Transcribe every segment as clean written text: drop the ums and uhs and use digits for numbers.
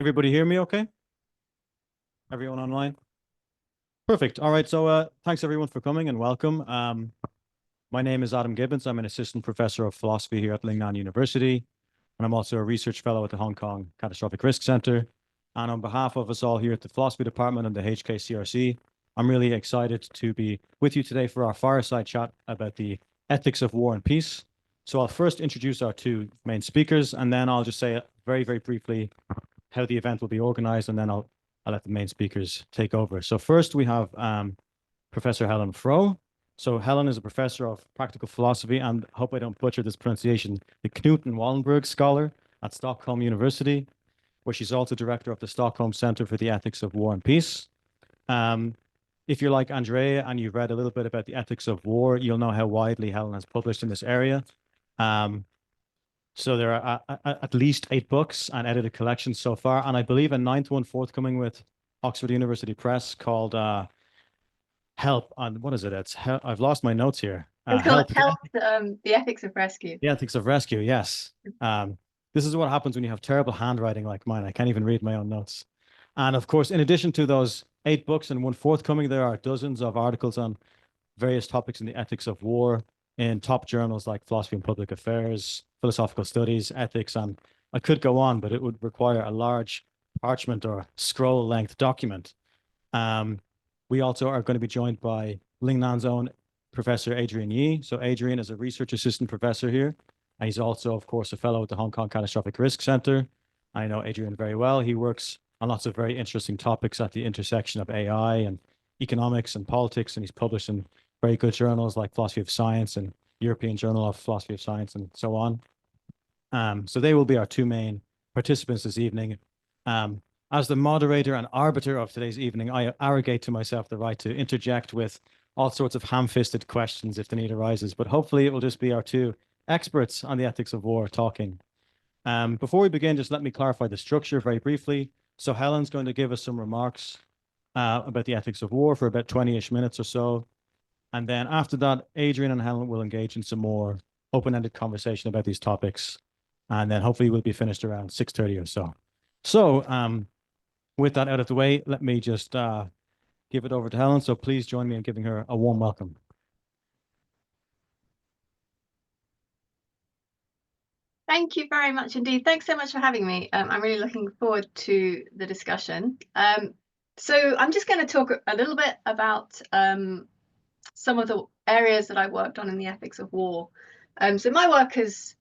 Everybody hear me okay? Everyone online? Perfect. All right. So thanks everyone for coming and welcome. My name is Adam Gibbons. I'm an assistant professor of philosophy here at Lingnan University, and I'm also a research fellow at the Hong Kong Catastrophic Risk Centre. And on behalf of us all here at the philosophy department and the HKCRC, I'm really excited to be with you today for our fireside chat about the ethics of war and peace. So I'll first introduce our two main speakers, and then I'll just say very, very briefly how the event will be organized, and then I'll let the main speakers take over. So first we have Professor Helen FROWE. So Helen is a professor of practical philosophy, and I hope I don't butcher this pronunciation, the Knut and Wallenberg Scholar at Stockholm University, where she's also director of the Stockholm Centre for the Ethics of War and Peace. If you're like Andrea and you've read a little bit about the ethics of war, you'll know how widely Helen has published in this area. So there are at least 8 books and edited collections so far, and I believe a 9th one forthcoming with Oxford University Press called Help. And what is it? It's I've lost my notes here. It's called Help, the Ethics of Rescue. The Ethics of Rescue, yes. This is what happens when you have terrible handwriting like mine. I can't even read my own notes. And of course, in addition to those 8 books and one forthcoming, there are dozens of articles on various topics in the ethics of war in top journals like Philosophy and Public Affairs, Philosophical Studies, Ethics, and I could go on, but it would require a large parchment or scroll-length document. We also are going to be joined by Lingnan's own Professor Adrian YEE. So Adrian is a research assistant professor here, and he's also, of course, a fellow at the Hong Kong Catastrophic Risk Centre. I know Adrian very well. He works on lots of very interesting topics at the intersection of AI and economics and politics, and he's published in very good journals like Philosophy of Science and European Journal of Philosophy of Science and so on. So they will be our 2 main participants this evening. As the moderator and arbiter of today's evening, I arrogate to myself the right to interject with all sorts of ham-fisted questions if the need arises, but hopefully it will just be our 2 experts on the ethics of war talking. Before we begin, just let me clarify the structure very briefly. So Helen's going to give us some remarks about the ethics of war for about 20-ish minutes or so. And then after that, Adrian and Helen will engage in some more open-ended conversation about these topics. And then hopefully we'll be finished around 6:30 or so. So with that out of the way, let me just give it over to Helen. So please join me in giving her a warm welcome. Thank you very much indeed. Thanks so much for having me. I'm really looking forward to the discussion. So I'm just going to talk a little bit about some of the areas that I worked on in the ethics of war. So my work has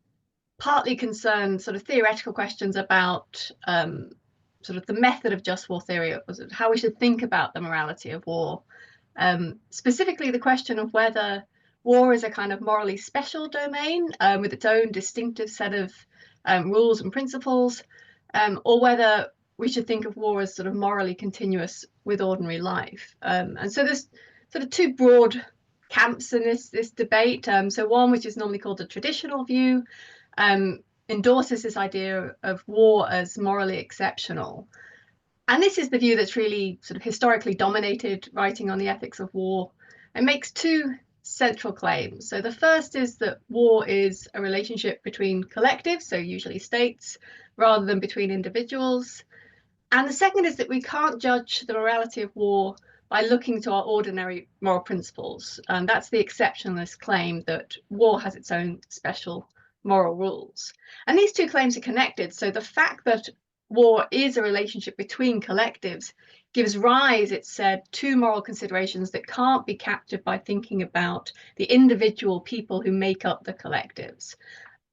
partly concerned sort of theoretical questions about sort of the method of just war theory, or how we should think about the morality of war. Specifically the question of whether war is a kind of morally special domain with its own distinctive set of rules and principles, or whether we should think of war as sort of morally continuous with ordinary life. And so there's sort of 2 broad camps in this debate. So one, which is normally called the traditional view, endorses this idea of war as morally exceptional. And this is the view that's really sort of historically dominated writing on the ethics of war. It makes 2 central claims. So the first is that war is a relationship between collectives, so usually states, rather than between individuals. And the second is that we can't judge the morality of war by looking to our ordinary moral principles. And that's the exceptionalist claim that war has its own special moral rules. And these 2 claims are connected. So the fact that war is a relationship between collectives gives rise, it's said, to moral considerations that can't be captured by thinking about the individual people who make up the collectives.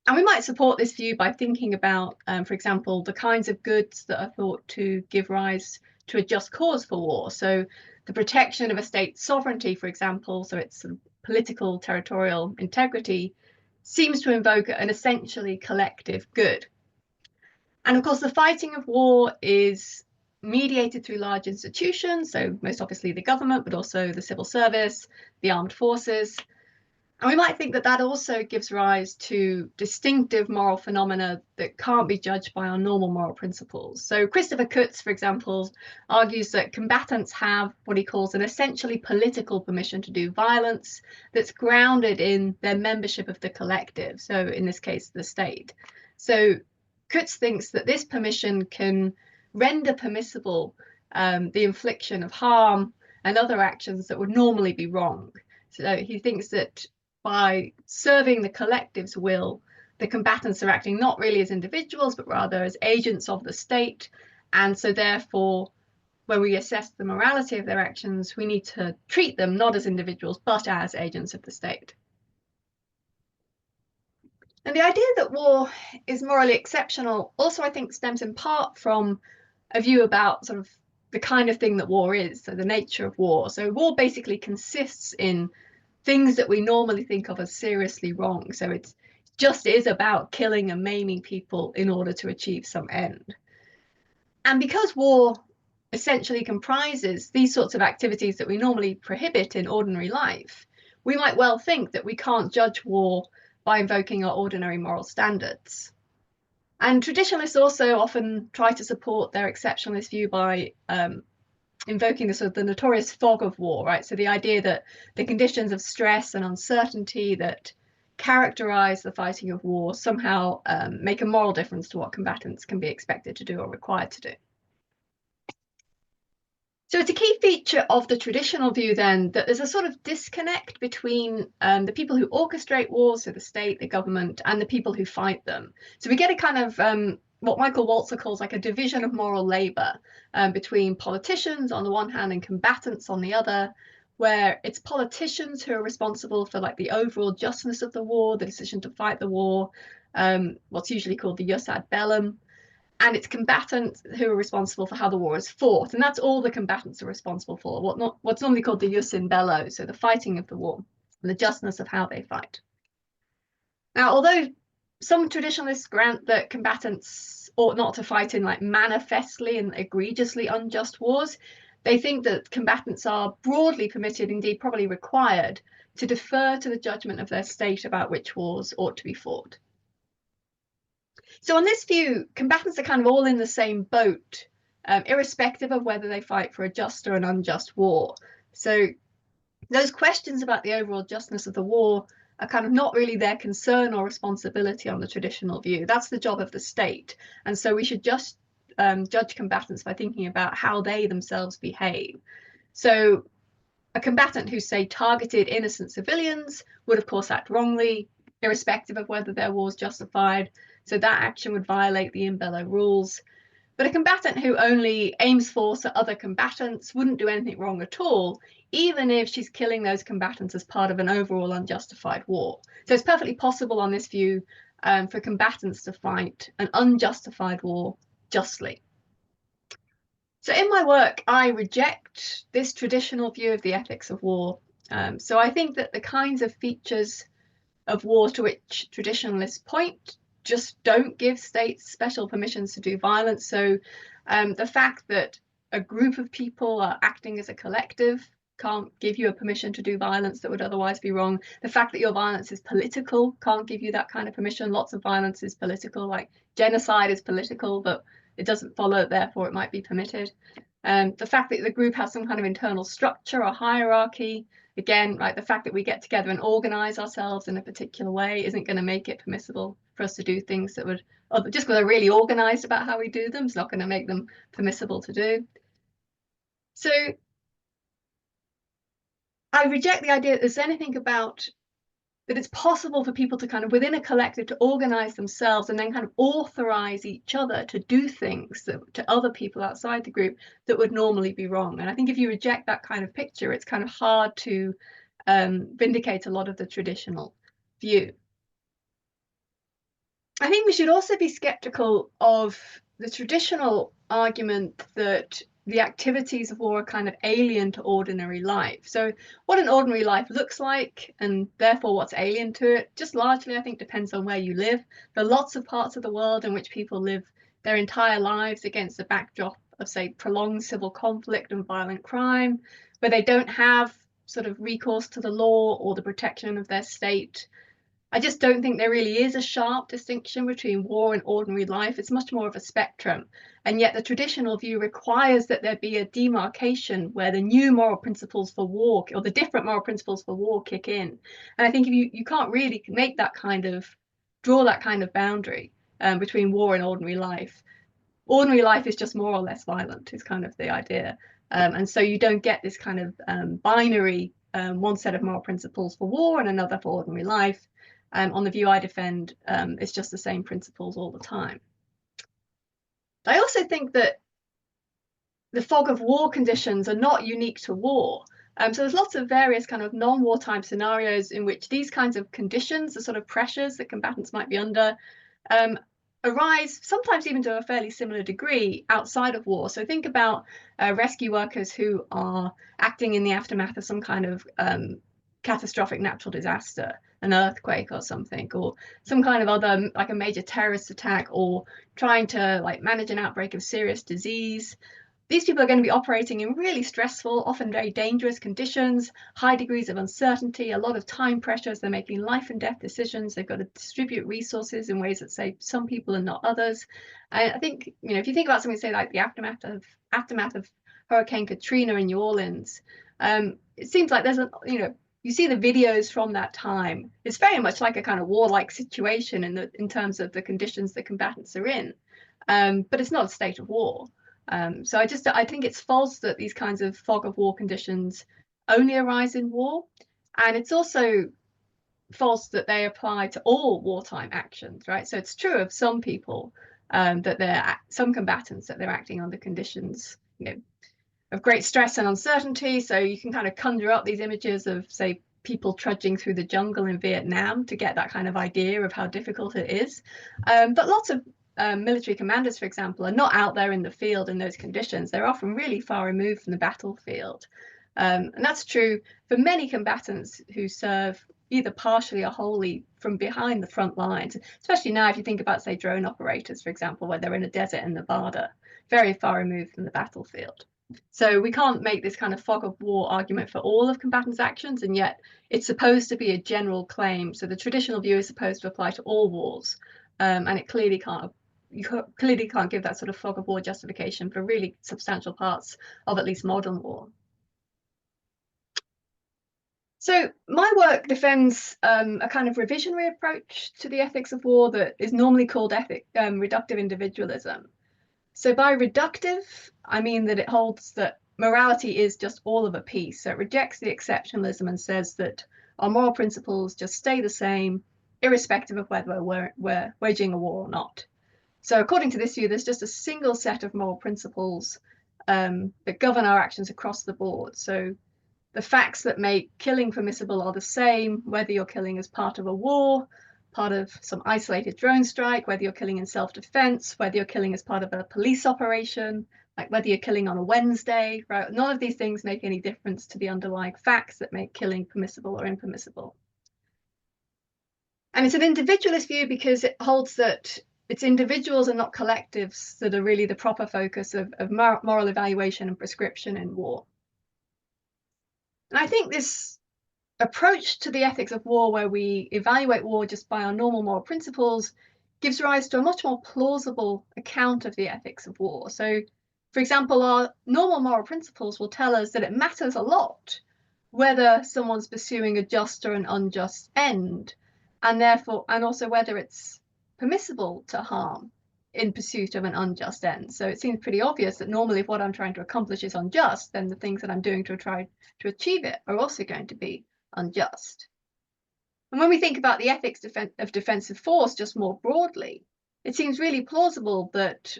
And we might support this view by thinking about, for example, the kinds of goods that are thought to give rise to a just cause for war. So the protection of a state's sovereignty, for example, so its sort of political territorial integrity, seems to invoke an essentially collective good. And of course, the fighting of war is mediated through large institutions, so most obviously the government, but also the civil service, the armed forces. And we might think that that also gives rise to distinctive moral phenomena that can't be judged by our normal moral principles. So Christopher Cutts, for example, argues that combatants have what he calls an essentially political permission to do violence that's grounded in their membership of the collective, so in this case, the state. So Cutts thinks that this permission can render permissible the infliction of harm and other actions that would normally be wrong. So he thinks that by serving the collective's will, the combatants are acting not really as individuals, but rather as agents of the state. And so therefore, when we assess the morality of their actions, we need to treat them not as individuals, but as agents of the state. And the idea that war is morally exceptional also, I think, stems in part from a view about sort of the kind of thing that war is, so the nature of war. So war basically consists in things that we normally think of as seriously wrong. So it just is about killing and maiming people in order to achieve some end. And because war essentially comprises these sorts of activities that we normally prohibit in ordinary life, we might well think that we can't judge war by invoking our ordinary moral standards. And traditionalists also often try to support their exceptionalist view by invoking the sort of the notorious fog of war, right? So the idea that the conditions of stress and uncertainty that characterize the fighting of war somehow make a moral difference to what combatants can be expected to do or required to do. So it's a key feature of the traditional view then that there's a sort of disconnect between the people who orchestrate wars, so the state, the government, and the people who fight them. So we get a kind of what Michael Walzer calls like a division of moral labor between politicians on the one hand and combatants on the other, where it's politicians who are responsible for like the overall justness of the war, the decision to fight the war, what's usually called the jus ad bellum. And it's combatants who are responsible for how the war is fought. And that's all the combatants are responsible for, what's normally called the jus in bello, so the fighting of the war, and the justness of how they fight. Now, although some traditionalists grant that combatants ought not to fight in like manifestly and egregiously unjust wars, they think that combatants are broadly permitted, indeed probably required, to defer to the judgment of their state about which wars ought to be fought. So on this view, combatants are kind of all in the same boat, irrespective of whether they fight for a just or an unjust war. So those questions about the overall justness of the war are kind of not really their concern or responsibility on the traditional view. That's the job of the state. And so we should just judge combatants by thinking about how they themselves behave. So a combatant who, say, targeted innocent civilians would, of course, act wrongly, irrespective of whether their war is justified. So that action would violate the in bello rules. But a combatant who only aims force at other combatants wouldn't do anything wrong at all, even if she's killing those combatants as part of an overall unjustified war. So it's perfectly possible on this view for combatants to fight an unjustified war justly. So in my work, I reject this traditional view of the ethics of war. So I think that the kinds of features of war to which traditionalists point just don't give states special permissions to do violence. So the fact that a group of people are acting as a collective can't give you a permission to do violence that would otherwise be wrong. The fact that your violence is political can't give you that kind of permission. Lots of violence is political, like genocide is political, but it doesn't follow, therefore it might be permitted. The fact that the group has some kind of internal structure or hierarchy, again, like the fact that we get together and organize ourselves in a particular way isn't going to make it permissible for us to do things that would, just because they're really organized about how we do them, is not going to make them permissible to do. So I reject the idea that there's anything about that it's possible for people to kind of within a collective to organize themselves and then kind of authorize each other to do things to other people outside the group that would normally be wrong. And I think if you reject that kind of picture, it's kind of hard to vindicate a lot of the traditional view. I think we should also be skeptical of the traditional argument that the activities of war are kind of alien to ordinary life. So what an ordinary life looks like, and therefore what's alien to it, just largely I think depends on where you live. There are lots of parts of the world in which people live their entire lives against the backdrop of, say, prolonged civil conflict and violent crime, where they don't have sort of recourse to the law or the protection of their state. I just don't think there really is a sharp distinction between war and ordinary life. It's much more of a spectrum. And yet the traditional view requires that there be a demarcation where the new moral principles for war, or the different moral principles for war, kick in. And I think if you can't really make that kind of, draw that kind of boundary between war and ordinary life, ordinary life is just more or less violent, is kind of the idea. And so you don't get this kind of binary, one set of moral principles for war and another for ordinary life. On the view I defend, it's just the same principles all the time. I also think that the fog of war conditions are not unique to war. So there's lots of various kind of non-wartime scenarios in which these kinds of conditions, the sort of pressures that combatants might be under, arise sometimes even to a fairly similar degree outside of war. So think about rescue workers who are acting in the aftermath of some kind of catastrophic natural disaster, an earthquake or something, or some kind of other, like a major terrorist attack, or trying to like manage an outbreak of serious disease. These people are going to be operating in really stressful, often very dangerous conditions, high degrees of uncertainty, a lot of time pressures. They're making life and death decisions. They've got to distribute resources in ways that say some people and not others. I think, you know, if you think about something, say like the aftermath of Hurricane Katrina in New Orleans, it seems like there's a, you know, you see the videos from that time. It's very much like a kind of warlike situation in terms of the conditions the combatants are in, but it's not a state of war. So I think it's false that these kinds of fog of war conditions only arise in war, and it's also false that they apply to all wartime actions, right? So it's true of some people, that some combatants that they're acting under conditions, you know, of great stress and uncertainty. So you can kind of conjure up these images of, say, people trudging through the jungle in Vietnam to get that kind of idea of how difficult it is. But lots of military commanders, for example, are not out there in the field in those conditions. They're often really far removed from the battlefield. And that's true for many combatants who serve either partially or wholly from behind the front lines, especially now if you think about, say, drone operators, for example, where they're in a desert in Nevada, very far removed from the battlefield. So we can't make this kind of fog of war argument for all of combatants' actions, and yet it's supposed to be a general claim. So the traditional view is supposed to apply to all wars, and it clearly can't. You clearly can't give that sort of fog of war justification for really substantial parts of at least modern war. So my work defends a kind of revisionary approach to the ethics of war that is normally called reductive individualism. So by reductive, I mean that it holds that morality is just all of a piece. So it rejects the exceptionalism and says that our moral principles just stay the same, irrespective of whether we're waging a war or not. So according to this view, there's just a single set of moral principles that govern our actions across the board. So the facts that make killing permissible are the same, whether you're killing as part of a war, part of some isolated drone strike, whether you're killing in self-defense, whether you're killing as part of a police operation, like whether you're killing on a Wednesday, right? None of these things make any difference to the underlying facts that make killing permissible or impermissible. And it's an individualist view because it holds that it's individuals and not collectives that are really the proper focus of moral evaluation and prescription in war. And I think this approach to the ethics of war, where we evaluate war just by our normal moral principles, gives rise to a much more plausible account of the ethics of war. So, for example, our normal moral principles will tell us that it matters a lot whether someone's pursuing a just or an unjust end, and therefore, and also whether it's permissible to harm in pursuit of an unjust end. So it seems pretty obvious that normally if what I'm trying to accomplish is unjust, then the things that I'm doing to try to achieve it are also going to be unjust. And when we think about the ethics of defensive force just more broadly, it seems really plausible that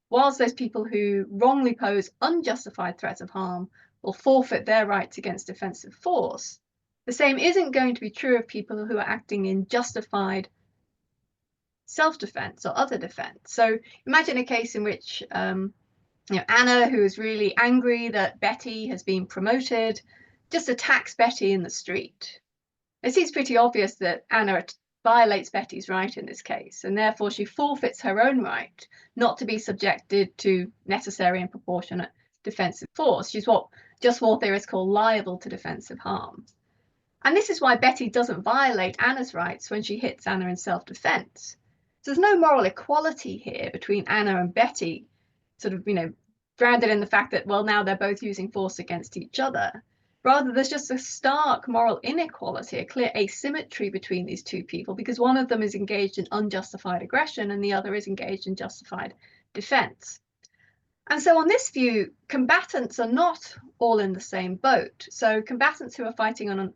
whilst those people who wrongly pose unjustified threats of harm will forfeit their rights against defensive force, the same isn't going to be true of people who are acting in justified self-defense or other defense. So imagine a case in which Anna, who is really angry that Betty has been promoted, just attacks Betty in the street. It seems pretty obvious that Anna violates Betty's right in this case, and therefore she forfeits her own right not to be subjected to necessary and proportionate defensive force. She's what just war theorists call liable to defensive harm. And this is why Betty doesn't violate Anna's rights when she hits Anna in self-defense. So there's no moral equality here between Anna and Betty, sort of, grounded in the fact that, well, now they're both using force against each other. Rather, there's just a stark moral inequality, a clear asymmetry between these two people, because one of them is engaged in unjustified aggression and the other is engaged in justified defense. And so on this view, combatants are not all in the same boat. So combatants who are fighting on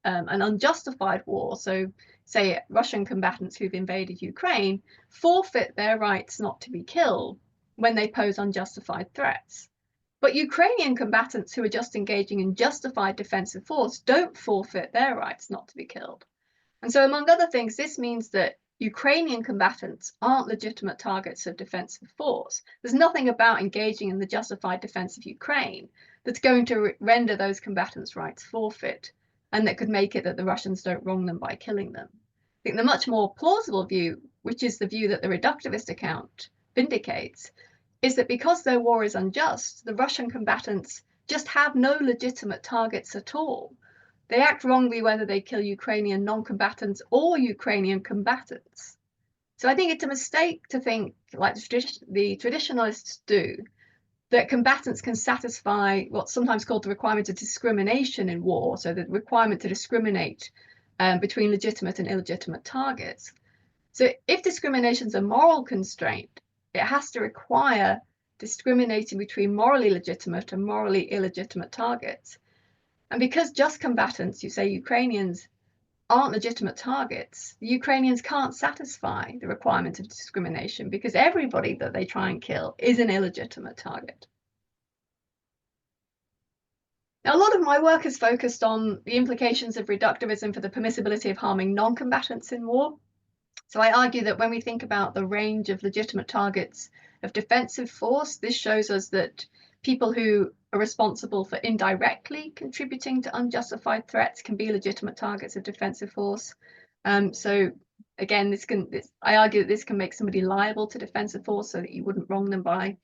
an unjustified war, so say Russian combatants who've invaded Ukraine, forfeit their rights not to be killed when they pose unjustified threats. But Ukrainian combatants who are just engaging in justified defensive force don't forfeit their rights not to be killed. And so, among other things, this means that Ukrainian combatants aren't legitimate targets of defensive force. There's nothing about engaging in the justified defense of Ukraine that's going to render those combatants' rights forfeit, and that could make it that the Russians don't wrong them by killing them. I think the much more plausible view, which is the view that the reductivist account vindicates, is that because their war is unjust, the Russian combatants just have no legitimate targets at all. They act wrongly whether they kill Ukrainian non-combatants or Ukrainian combatants. So I think it's a mistake to think, like the traditionalists do, that combatants can satisfy what's sometimes called the requirement of discrimination in war, so the requirement to discriminate between legitimate and illegitimate targets. So if discrimination is a moral constraint, it has to require discriminating between morally legitimate and morally illegitimate targets. And because just combatants, you say Ukrainians, aren't legitimate targets, the Ukrainians can't satisfy the requirement of discrimination because everybody that they try and kill is an illegitimate target. Now, a lot of my work is focused on the implications of reductivism for the permissibility of harming non-combatants in war. So I argue that when we think about the range of legitimate targets of defensive force, this shows us that people who are responsible for indirectly contributing to unjustified threats can be legitimate targets of defensive force. So again, I argue that this can make somebody liable to defensive force so that you wouldn't wrong them by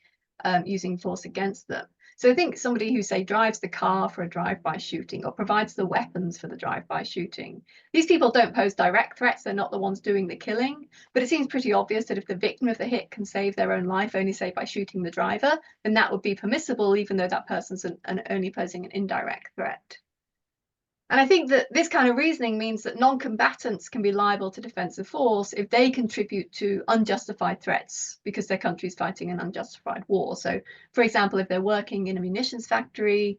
using force against them. So I think somebody who, say, drives the car for a drive-by shooting or provides the weapons for the drive-by shooting, these people don't pose direct threats. They're not the ones doing the killing. But it seems pretty obvious that if the victim of the hit can save their own life only, say, by shooting the driver, then that would be permissible, even though that person's only posing an indirect threat. And I think that this kind of reasoning means that non-combatants can be liable to defensive force if they contribute to unjustified threats because their country is fighting an unjustified war. So, for example, if they're working in a munitions factory,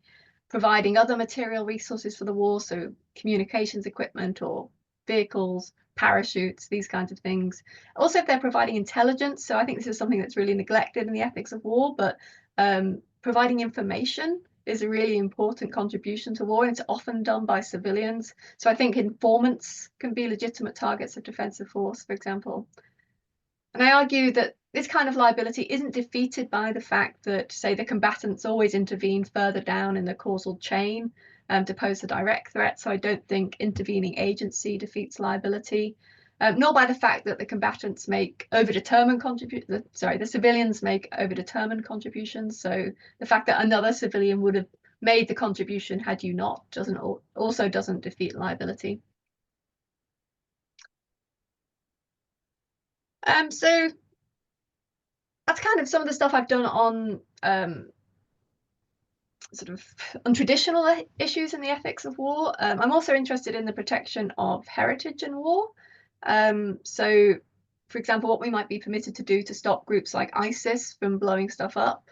providing other material resources for the war, so communications equipment or vehicles, parachutes, these kinds of things. Also, if they're providing intelligence, so I think this is something that's really neglected in the ethics of war, but providing information is a really important contribution to war, and it's often done by civilians. So I think informants can be legitimate targets of defensive force, for example. And I argue that this kind of liability isn't defeated by the fact that, say, the combatants always intervene further down in the causal chain to pose a direct threat. So I don't think intervening agency defeats liability, nor by the fact that the combatants make overdetermined contributions. The civilians make overdetermined contributions. So the fact that another civilian would have made the contribution had you not also doesn't defeat liability. So that's kind of some of the stuff I've done on sort of untraditional issues in the ethics of war. I'm also interested in the protection of heritage in war. So, for example, what we might be permitted to do to stop groups like ISIS from blowing stuff up,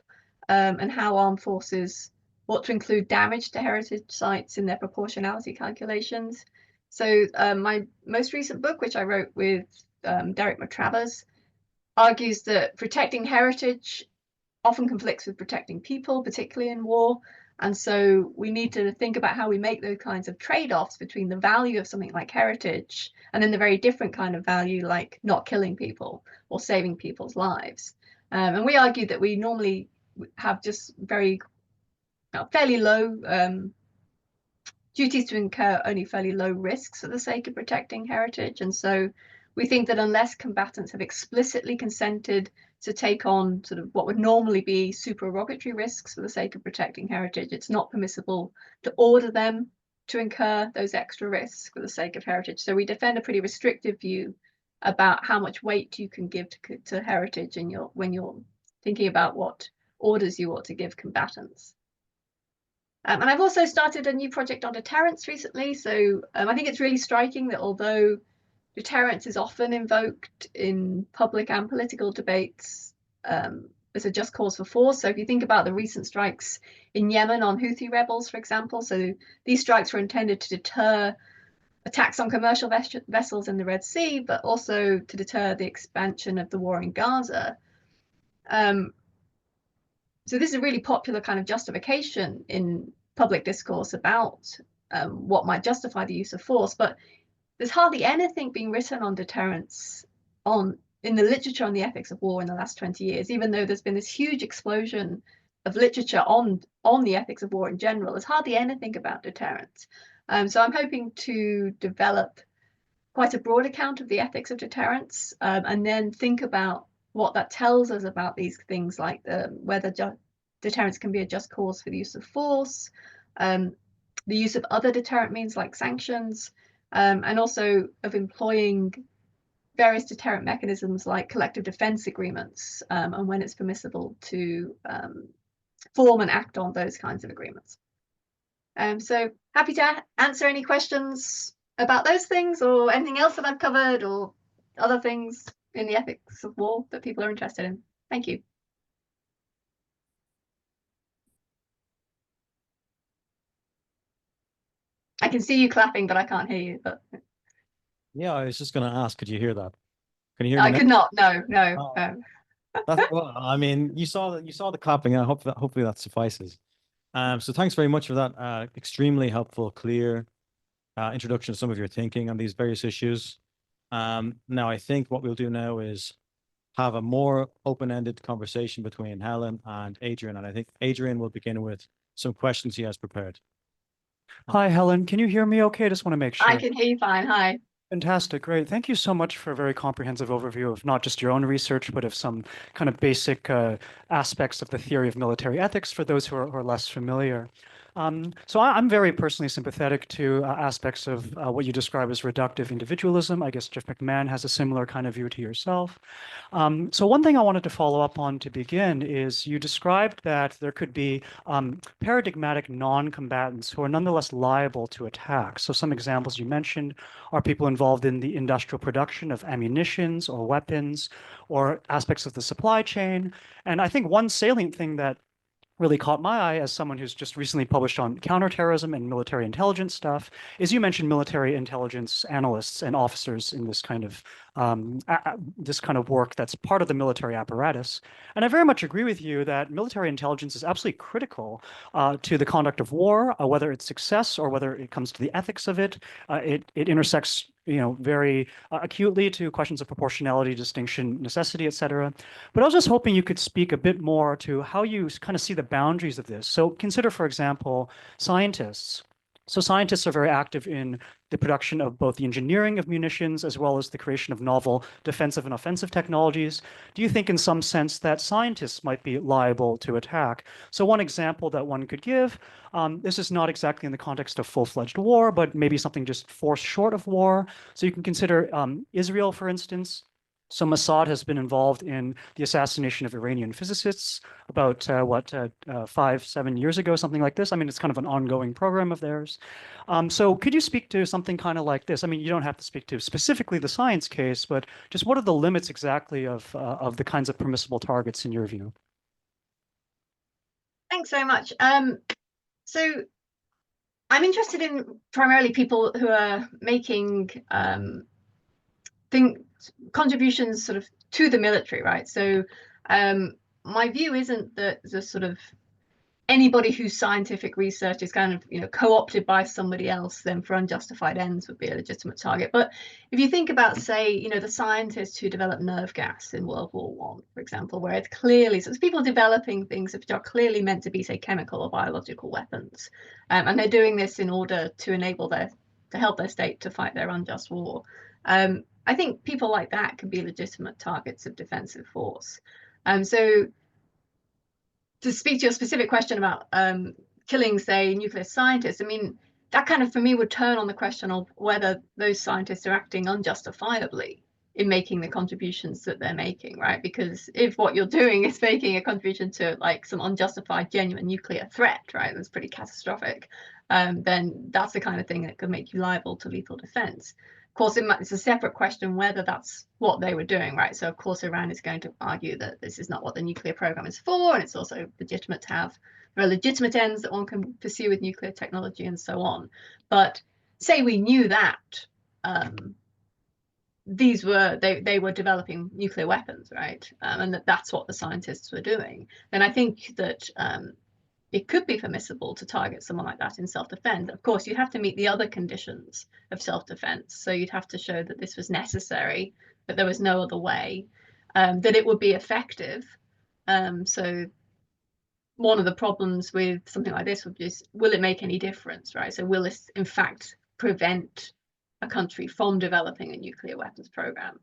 and how armed forces ought to include damage to heritage sites in their proportionality calculations. So my most recent book, which I wrote with Derek Matravers, argues that protecting heritage often conflicts with protecting people, particularly in war. And so we need to think about how we make those kinds of trade-offs between the value of something like heritage and then the very different kind of value like not killing people or saving people's lives. And we argue that we normally have just fairly low duties to incur only fairly low risks for the sake of protecting heritage. And so we think that unless combatants have explicitly consented to take on sort of what would normally be supererogatory risks for the sake of protecting heritage, it's not permissible to order them to incur those extra risks for the sake of heritage. So we defend a pretty restrictive view about how much weight you can give to heritage when you're thinking about what orders you ought to give combatants. And I've also started a new project on deterrence recently. So I think it's really striking that although deterrence is often invoked in public and political debates, as a just cause for force. So if you think about the recent strikes in Yemen on Houthi rebels, for example, so these strikes were intended to deter attacks on commercial vessels in the Red Sea, but also to deter the expansion of the war in Gaza. So this is a really popular kind of justification in public discourse about what might justify the use of force, but there's hardly anything being written on deterrence in the literature on the ethics of war in the last 20 years, even though there's been this huge explosion of literature on the ethics of war in general. There's hardly anything about deterrence. So I'm hoping to develop quite a broad account of the ethics of deterrence, and then think about what that tells us about these things, like whether deterrence can be a just cause for the use of force, the use of other deterrent means like sanctions, and also of employing various deterrent mechanisms like collective defense agreements, and when it's permissible to form and act on those kinds of agreements. So happy to answer any questions about those things or anything else that I've covered or other things in the ethics of war that people are interested in. Thank you. I can see you clapping, but I can't hear you. But Yeah, I was just going to ask, could you hear that? Can you hear me I now? could not. No. Oh. Well, I mean, you saw the clapping, and hopefully that suffices. So thanks very much for that extremely helpful, clear introduction to some of your thinking on these various issues. Now, I think what we'll do now is have a more open-ended conversation between Helen and Adrian, and I think Adrian will begin with some questions he has prepared. Hi, Helen. Can you hear me okay? Just want to make sure. I can hear you fine. Hi. Fantastic. Great. Thank you so much for a very comprehensive overview of not just your own research, but of some kind of basic aspects of the theory of military ethics for those who are less familiar. So I'm very personally sympathetic to aspects of what you describe as reductive individualism. I guess Jeff McMahon has a similar kind of view to yourself. So one thing I wanted to follow up on to begin is you described that there could be paradigmatic non-combatants who are nonetheless liable to attack. So some examples you mentioned are people involved in the industrial production of ammunitions or weapons or aspects of the supply chain. And I think one salient thing that really caught my eye as someone who's just recently published on counterterrorism and military intelligence stuff is you mentioned military intelligence analysts and officers in this kind of work that's part of the military apparatus. And I very much agree with you that military intelligence is absolutely critical to the conduct of war, whether it's success or whether it comes to the ethics of it. It intersects very acutely to questions of proportionality, distinction, necessity, et cetera. But I was just hoping you could speak a bit more to how you kind of see the boundaries of this. So consider, for example, scientists. So scientists are very active in the production of both the engineering of munitions as well as the creation of novel defensive and offensive technologies. Do you think in some sense that scientists might be liable to attack? So one example that one could give, this is not exactly in the context of full-fledged war, but maybe something just forced short of war. So you can consider Israel, for instance. So Mossad has been involved in the assassination of Iranian physicists about 5-7 years ago, something like this. I mean, it's kind of an ongoing program of theirs. So could you speak to something kind of like this? I mean, you don't have to speak to specifically the science case, but just what are the limits exactly of the kinds of permissible targets in your view? Thanks so much. So I'm interested in primarily people who are making contributions sort of to the military, right? So my view isn't that the sort of anybody whose scientific research is kind of co-opted by somebody else then for unjustified ends would be a legitimate target. But if you think about, say, the scientists who developed nerve gas in World War I, for example, where it's clearly, so it's people developing things which are clearly meant to be, say, chemical or biological weapons, and they're doing this in order to enable to help their state to fight their unjust war. I think people like that can be legitimate targets of defensive force. So to speak to your specific question about killing, say, nuclear scientists, I mean, that kind of, for me, would turn on the question of whether those scientists are acting unjustifiably in making the contributions that they're making, right? Because if what you're doing is making a contribution to like some unjustified, genuine nuclear threat, right, that's pretty catastrophic, then that's the kind of thing that could make you liable to lethal defense. course, it's a separate question whether that's what they were doing, right? So, of course, Iran is going to argue that this is not what the nuclear program is for, and it's also legitimate to have, there are legitimate ends that one can pursue with nuclear technology and so on. But say we knew that they were developing nuclear weapons, right? And that's what the scientists were doing, then I think that it could be permissible to target someone like that in self-defense. Of course, you'd have to meet the other conditions of self-defense. So you'd have to show that this was necessary, that there was no other way, that it would be effective. So one of the problems with something like this would be, will it make any difference, right? So will this, in fact, prevent a country from developing a nuclear weapons program?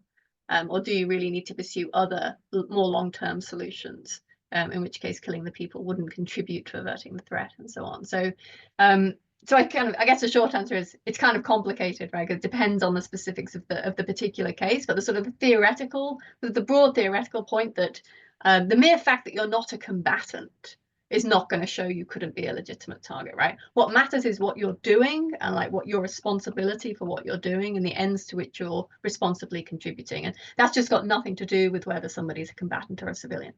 Or do you really need to pursue other, more long-term solutions? In which case killing the people wouldn't contribute to averting the threat and so on. So so I guess the short answer is it's kind of complicated, right? It depends on the specifics of the particular case, but the sort of the broad theoretical point that the mere fact that you're not a combatant is not going to show you couldn't be a legitimate target, right? What matters is what you're doing and like what your responsibility for what you're doing and the ends to which you're responsibly contributing. And that's just got nothing to do with whether somebody's a combatant or a civilian.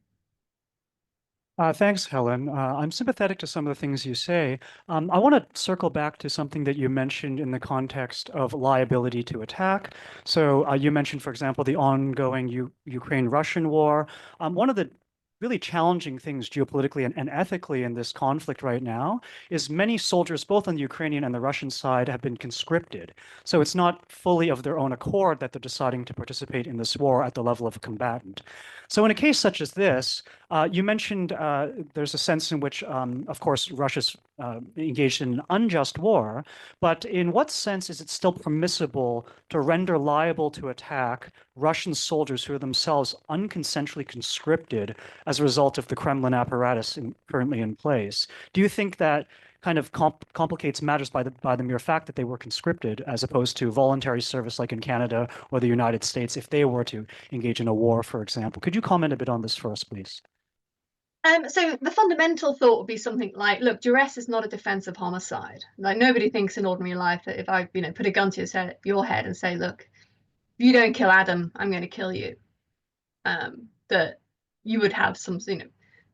Thanks, Helen. I'm sympathetic to some of the things you say. I want to circle back to something that you mentioned in the context of liability to attack. So you mentioned, for example, the ongoing Ukraine-Russian war. One of the really challenging things geopolitically and ethically in this conflict right now is many soldiers, both on the Ukrainian and the Russian side, have been conscripted. So it's not fully of their own accord that they're deciding to participate in this war at the level of a combatant. So in a case such as this, you mentioned there's a sense in which, of course, Russia's engaged in an unjust war, but in what sense is it still permissible to render liable to attack Russian soldiers who are themselves unconsensually conscripted as a result of the Kremlin apparatus currently in place? Do you think that kind of complicates matters by the mere fact that they were conscripted as opposed to voluntary service like in Canada or the United States if they were to engage in a war, for example? Could you comment a bit on this for us, please? So the fundamental thought would be something like, look, duress is not a defense of homicide. Like nobody thinks in ordinary life that if I, put a gun to your head and say, look, if you don't kill Adam, I'm going to kill you. That you would have some,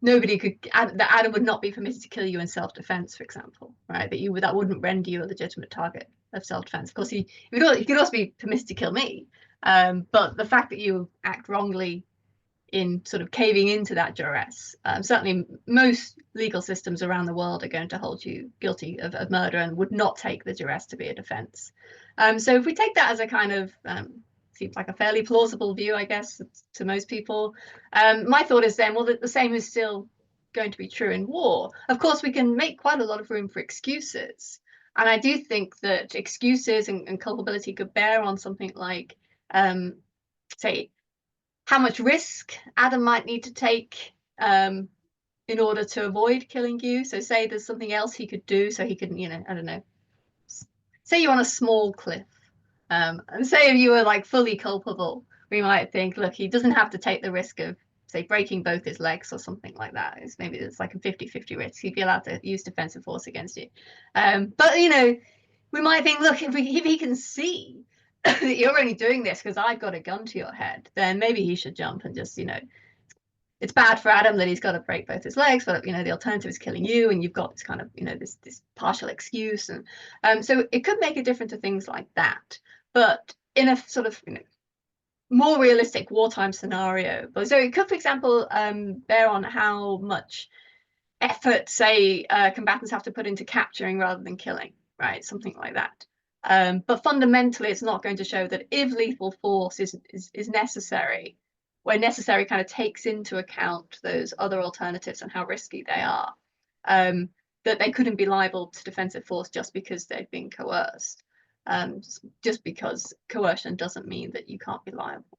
nobody could, that Adam would not be permitted to kill you in self-defense, for example, right? That wouldn't render you a legitimate target of self-defense. Of course, he could also be permitted to kill me. But the fact that you act wrongly in sort of caving into that duress, certainly most legal systems around the world are going to hold you guilty of murder and would not take the duress to be a defense. So if we take that as a kind of seems like a fairly plausible view, I guess, to most people. My thought is then, well, the same is still going to be true in war. Of course, we can make quite a lot of room for excuses. And I do think that excuses and culpability could bear on something like, say, how much risk Adam might need to take in order to avoid killing you. So say there's something else he could do so he could, I don't know, say you're on a small cliff. And say if you were like fully culpable, we might think, look, he doesn't have to take the risk of, say, breaking both his legs or something like that. Maybe it's like a 50-50 risk. He'd be allowed to use defensive force against you. But, we might think, look, if he can see that you're only doing this because I've got a gun to your head, then maybe he should jump and just, it's bad for Adam that he's got to break both his legs, but the alternative is killing you, and you've got this kind of, this partial excuse. And so it could make a difference to things like that. But in a sort of more realistic wartime scenario, so it could, for example, bear on how much effort, say, combatants have to put into capturing rather than killing, right? Something like that. But fundamentally, it's not going to show that if lethal force is necessary, where necessary kind of takes into account those other alternatives and how risky they are, that they couldn't be liable to defensive force just because they've been coerced. Just because coercion doesn't mean that you can't be liable.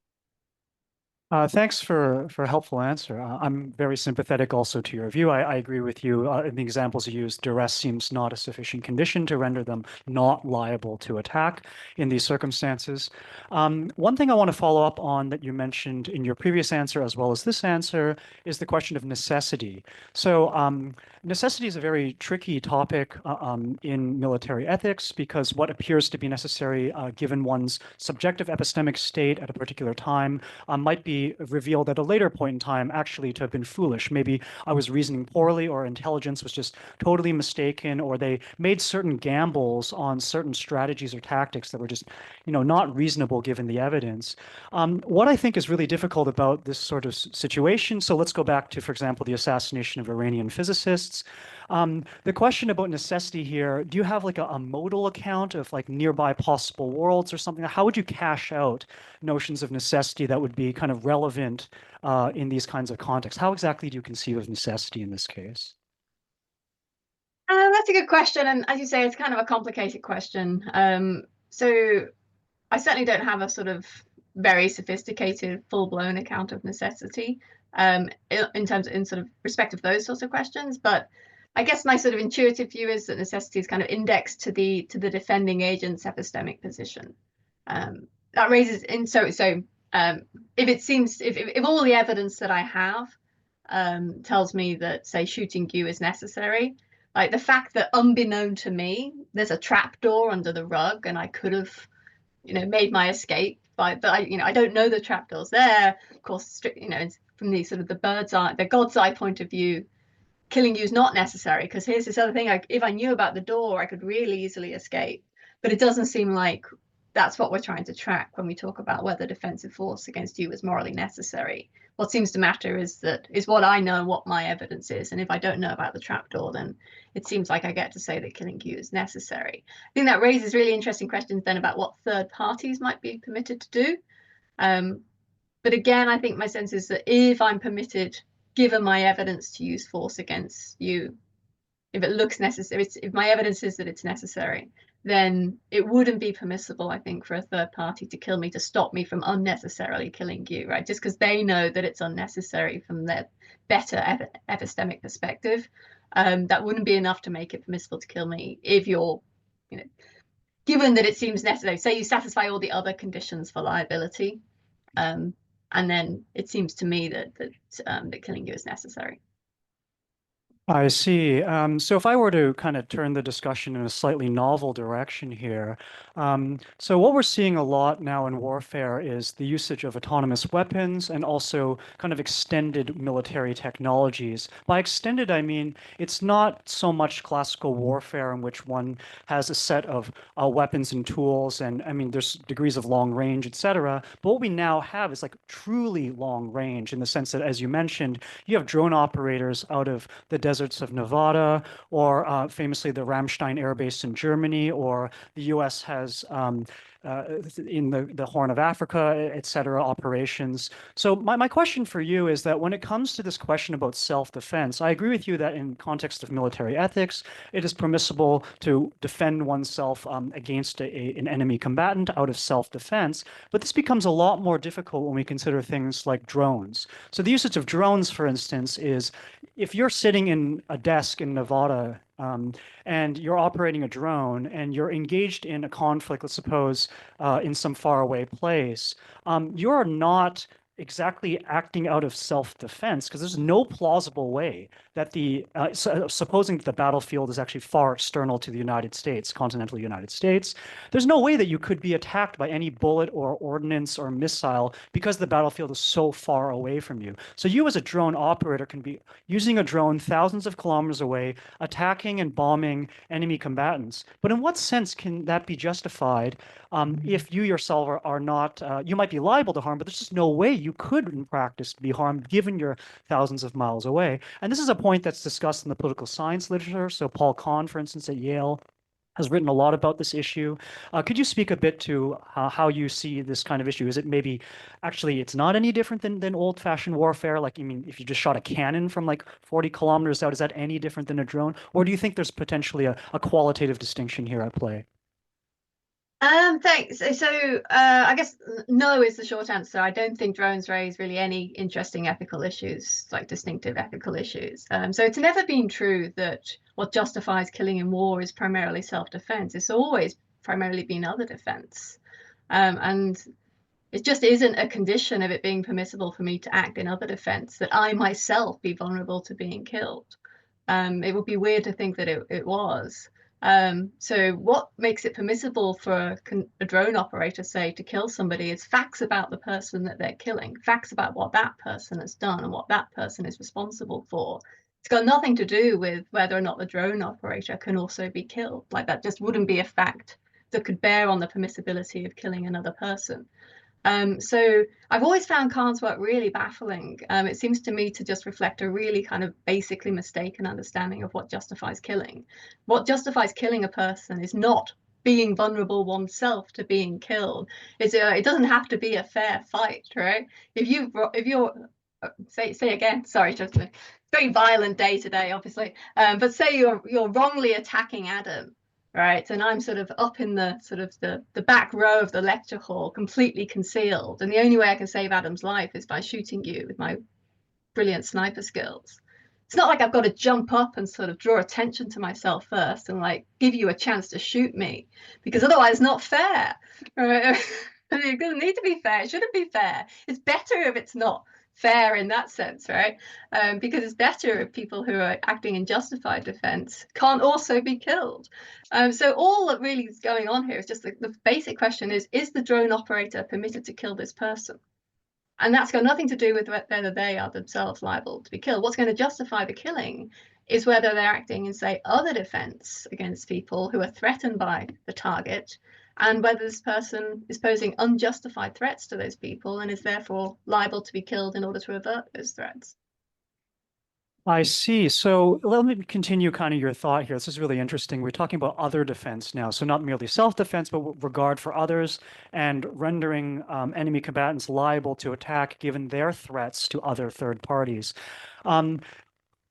Thanks for a helpful answer. I'm very sympathetic also to your view. I agree with you. In the examples you used, duress seems not a sufficient condition to render them not liable to attack in these circumstances. One thing I want to follow up on that you mentioned in your previous answer as well as this answer is the question of necessity. So necessity is a very tricky topic in military ethics because what appears to be necessary given one's subjective epistemic state at a particular time might be revealed at a later point in time actually to have been foolish. Maybe I was reasoning poorly, or intelligence was just totally mistaken, or they made certain gambles on certain strategies or tactics that were just, not reasonable given the evidence. What I think is really difficult about this sort of situation, so let's go back to, for example, the assassination of Iranian physicists. The question about necessity here, do you have like a modal account of like nearby possible worlds or something? How would you cash out notions of necessity that would be kind of relevant in these kinds of contexts? How exactly do you conceive of necessity in this case? That's a good question. And as you say, it's kind of a complicated question. So I certainly don't have a sort of very sophisticated, full-blown account of necessity in sort of respect of those sorts of questions. But I guess my sort of intuitive view is that necessity is kind of indexed to the defending agent's epistemic position. That raises in if it seems if all the evidence that I have tells me that, say, shooting you is necessary, like the fact that unbeknown to me there's a trapdoor under the rug and I could have made my escape but I don't know the trapdoor's there. Of course, from the sort of the god's eye point of view, killing you is not necessary, because here's this other thing, if I knew about the door I could really easily escape. But it doesn't seem like that's what we're trying to track when we talk about whether defensive force against you is morally necessary. What seems to matter is what I know, what my evidence is. And if I don't know about the trapdoor, then it seems like I get to say that killing you is necessary. I think that raises really interesting questions then about what third parties might be permitted to do. But again, I think my sense is that if I'm permitted, given my evidence, to use force against you, if it looks necessary, if my evidence is that it's necessary, then it wouldn't be permissible, I think, for a third party to kill me to stop me from unnecessarily killing you, right? Just because they know that it's unnecessary from their better epistemic perspective, that wouldn't be enough to make it permissible to kill me if you're, given that it seems necessary. Say you satisfy all the other conditions for liability, and then it seems to me that killing you is necessary. I see. So if I were to kind of turn the discussion in a slightly novel direction here, so what we're seeing a lot now in warfare is the usage of autonomous weapons and also kind of extended military technologies. By extended, I mean it's not so much classical warfare in which one has a set of weapons and tools, and I mean there's degrees of long range, etc. But what we now have is like truly long range in the sense that, as you mentioned, you have drone operators out of the deserts of Nevada, or famously the Ramstein Air Base in Germany, or the U.S. has in the Horn of Africa, et cetera, operations. So my question for you is that when it comes to this question about self-defense, I agree with you that in context of military ethics, it is permissible to defend oneself against an enemy combatant out of self-defense, but this becomes a lot more difficult when we consider things like drones. So the usage of drones, for instance, is if you're sitting in a desk in Nevada and you're operating a drone and you're engaged in a conflict, let's suppose in some faraway place, you're not exactly acting out of self-defense because there's no plausible way that supposing that the battlefield is actually far external to the United States, continental United States, there's no way that you could be attacked by any bullet or ordnance or missile because the battlefield is so far away from you. So you as a drone operator can be using a drone thousands of kilometers away, attacking and bombing enemy combatants. But in what sense can that be justified if you yourself are not, you might be liable to harm, but there's just no way you could in practice be harmed given you're thousands of miles away. And this is a point that's discussed in the political science literature. So Paul Kahn, for instance, at Yale, has written a lot about this issue. Could you speak a bit to how you see this kind of issue? Is it maybe actually it's not any different than old-fashioned warfare? Like, I mean, if you just shot a cannon from like 40 kilometers out, is that any different than a drone? Or do you think there's potentially a qualitative distinction here at play? Thanks. So I guess no is the short answer. I don't think drones raise really any interesting ethical issues, like distinctive ethical issues. So it's never been true that what justifies killing in war is primarily self-defense. It's always primarily been other defense. And it just isn't a condition of it being permissible for me to act in other defense that I myself be vulnerable to being killed. It would be weird to think that it was. So what makes it permissible for a drone operator, say, to kill somebody is facts about the person that they're killing, facts about what that person has done and what that person is responsible for. It's got nothing to do with whether or not the drone operator can also be killed. Like, that just wouldn't be a fact that could bear on the permissibility of killing another person. So I've always found Kahn's work really baffling. It seems to me to just reflect a really kind of basically mistaken understanding of what justifies killing. What justifies killing a person is not being vulnerable oneself to being killed. It doesn't have to be a fair fight, right? If you're say again, sorry, just a very violent day today, obviously. But say you're wrongly attacking Adam. Right, and I'm sort of up in the back row of the lecture hall, completely concealed, and the only way I can save Adam's life is by shooting you with my brilliant sniper skills. It's not like I've got to jump up and sort of draw attention to myself first and like give you a chance to shoot me, because otherwise it's not fair. Right? It doesn't need to be fair. It shouldn't be fair. It's better if it's not fair in that sense, right? Because it's better if people who are acting in justified defense can't also be killed. So all that really is going on here is just the basic question is the drone operator permitted to kill this person? And that's got nothing to do with whether they are themselves liable to be killed. What's going to justify the killing is whether they're acting in, say, other defense against people who are threatened by the target, and whether this person is posing unjustified threats to those people and is therefore liable to be killed in order to avert those threats. I see. So let me continue kind of your thought here. This is really interesting. We're talking about other defense now. So not merely self-defense, but regard for others and rendering enemy combatants liable to attack given their threats to other third parties.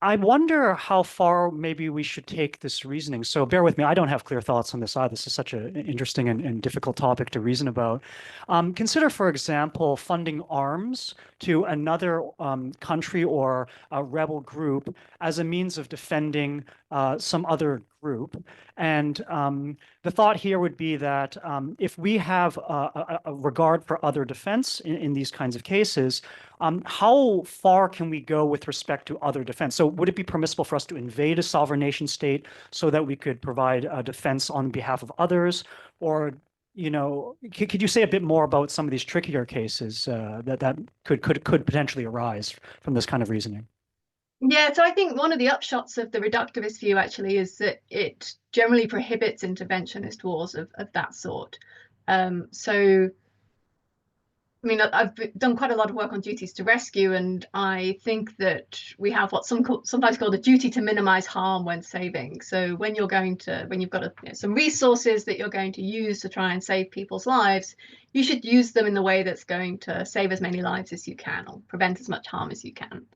I wonder how far maybe we should take this reasoning. So bear with me. I don't have clear thoughts on this either. This is such an interesting and difficult topic to reason about. Consider, for example, funding arms to another country or a rebel group as a means of defending some other group. And the thought here would be that if we have a regard for other defense in these kinds of cases, how far can we go with respect to other defense? So would it be permissible for us to invade a sovereign nation state so that we could provide defense on behalf of others? Or, you know, could you say a bit more about some of these trickier cases that could potentially arise from this kind of reasoning? Yeah, so I think one of the upshots of the reductivist view actually is that it generally prohibits interventionist wars of that sort. So, I mean, I've done quite a lot of work on duties to rescue, and I think that we have what sometimes called a duty to minimize harm when saving. So when you've got some resources that you're going to use to try and save people's lives, you should use them in the way that's going to save as many lives as you can or prevent as much harm as you can.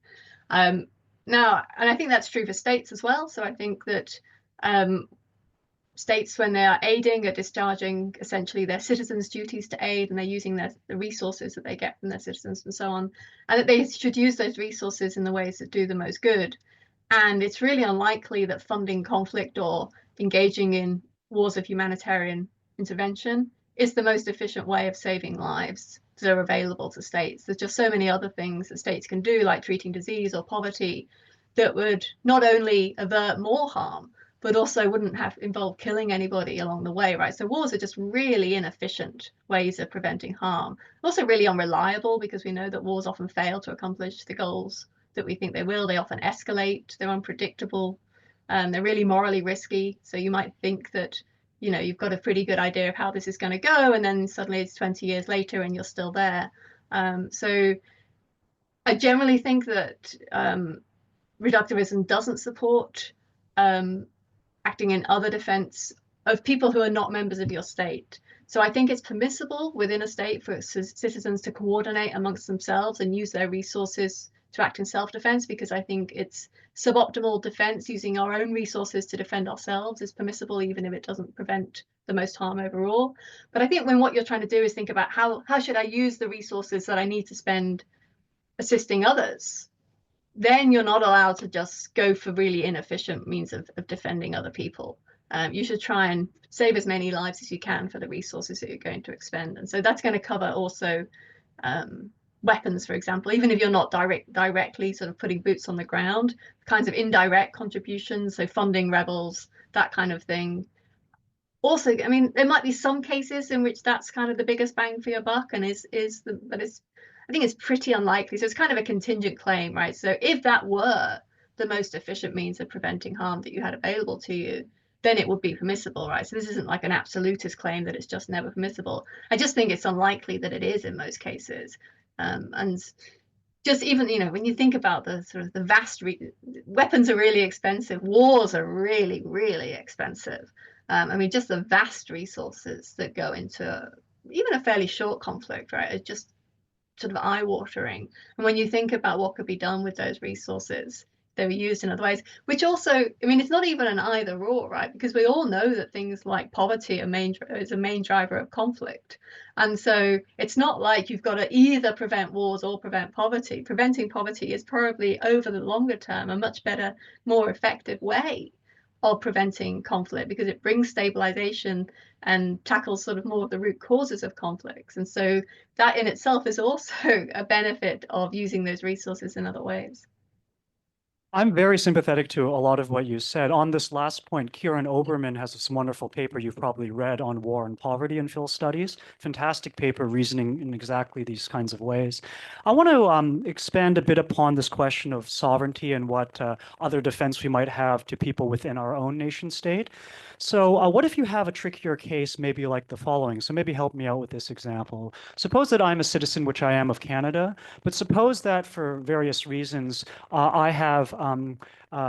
Now, and I think that's true for states as well. So I think that states, when they are aiding, are discharging essentially their citizens' duties to aid, and they're using the resources that they get from their citizens and so on, and that they should use those resources in the ways that do the most good. And it's really unlikely that funding conflict or engaging in wars of humanitarian intervention is the most efficient way of saving lives that are available to states. There's just so many other things that states can do, like treating disease or poverty, that would not only avert more harm, but also wouldn't have involved killing anybody along the way, right? So wars are just really inefficient ways of preventing harm. Also really unreliable, because we know that wars often fail to accomplish the goals that we think they will. They often escalate, they're unpredictable, they're really morally risky. So you might think that, you know, you've got a pretty good idea of how this is going to go, and then suddenly it's 20 years later and you're still there. So I generally think that reductivism doesn't support acting in other defense of people who are not members of your state. So I think it's permissible within a state for citizens to coordinate amongst themselves and use their resources to act in self-defense, because I think it's suboptimal defense. Using our own resources to defend ourselves is permissible, even if it doesn't prevent the most harm overall. But I think when what you're trying to do is think about how should I use the resources that I need to spend assisting others, then you're not allowed to just go for really inefficient means of defending other people. You should try and save as many lives as you can for the resources that you're going to expend. And so that's going to cover also weapons, for example, even if you're not directly sort of putting boots on the ground, kinds of indirect contributions, so funding rebels, that kind of thing. Also, I mean, there might be some cases in which that's kind of the biggest bang for your buck, and I think it's pretty unlikely. So it's kind of a contingent claim, right? So if that were the most efficient means of preventing harm that you had available to you, then it would be permissible, right? So this isn't like an absolutist claim that it's just never permissible. I just think it's unlikely that it is in most cases. And just even, you know, when you think about the sort of the vast weapons are really expensive, wars are really, really expensive. I mean, just the vast resources that go into even a fairly short conflict, right? It's just sort of eye-watering. And when you think about what could be done with those resources, they were used in other ways, which also, I mean, it's not even an either or, right? Because we all know that things like poverty is a main driver of conflict. And so it's not like you've got to either prevent wars or prevent poverty. Preventing poverty is probably, over the longer term, a much better, more effective way of preventing conflict, because it brings stabilization and tackles sort of more of the root causes of conflicts. And so that in itself is also a benefit of using those resources in other ways. I'm very sympathetic to a lot of what you said. On this last point, Kieran Oberman has this wonderful paper you've probably read on war and poverty in Phil studies. Fantastic paper reasoning in exactly these kinds of ways. I want to expand a bit upon this question of sovereignty and what other defense we might have to people within our own nation state. So what if you have a trickier case, maybe like the following? So maybe help me out with this example. Suppose that I'm a citizen, which I am, of Canada, but suppose that for various reasons, I have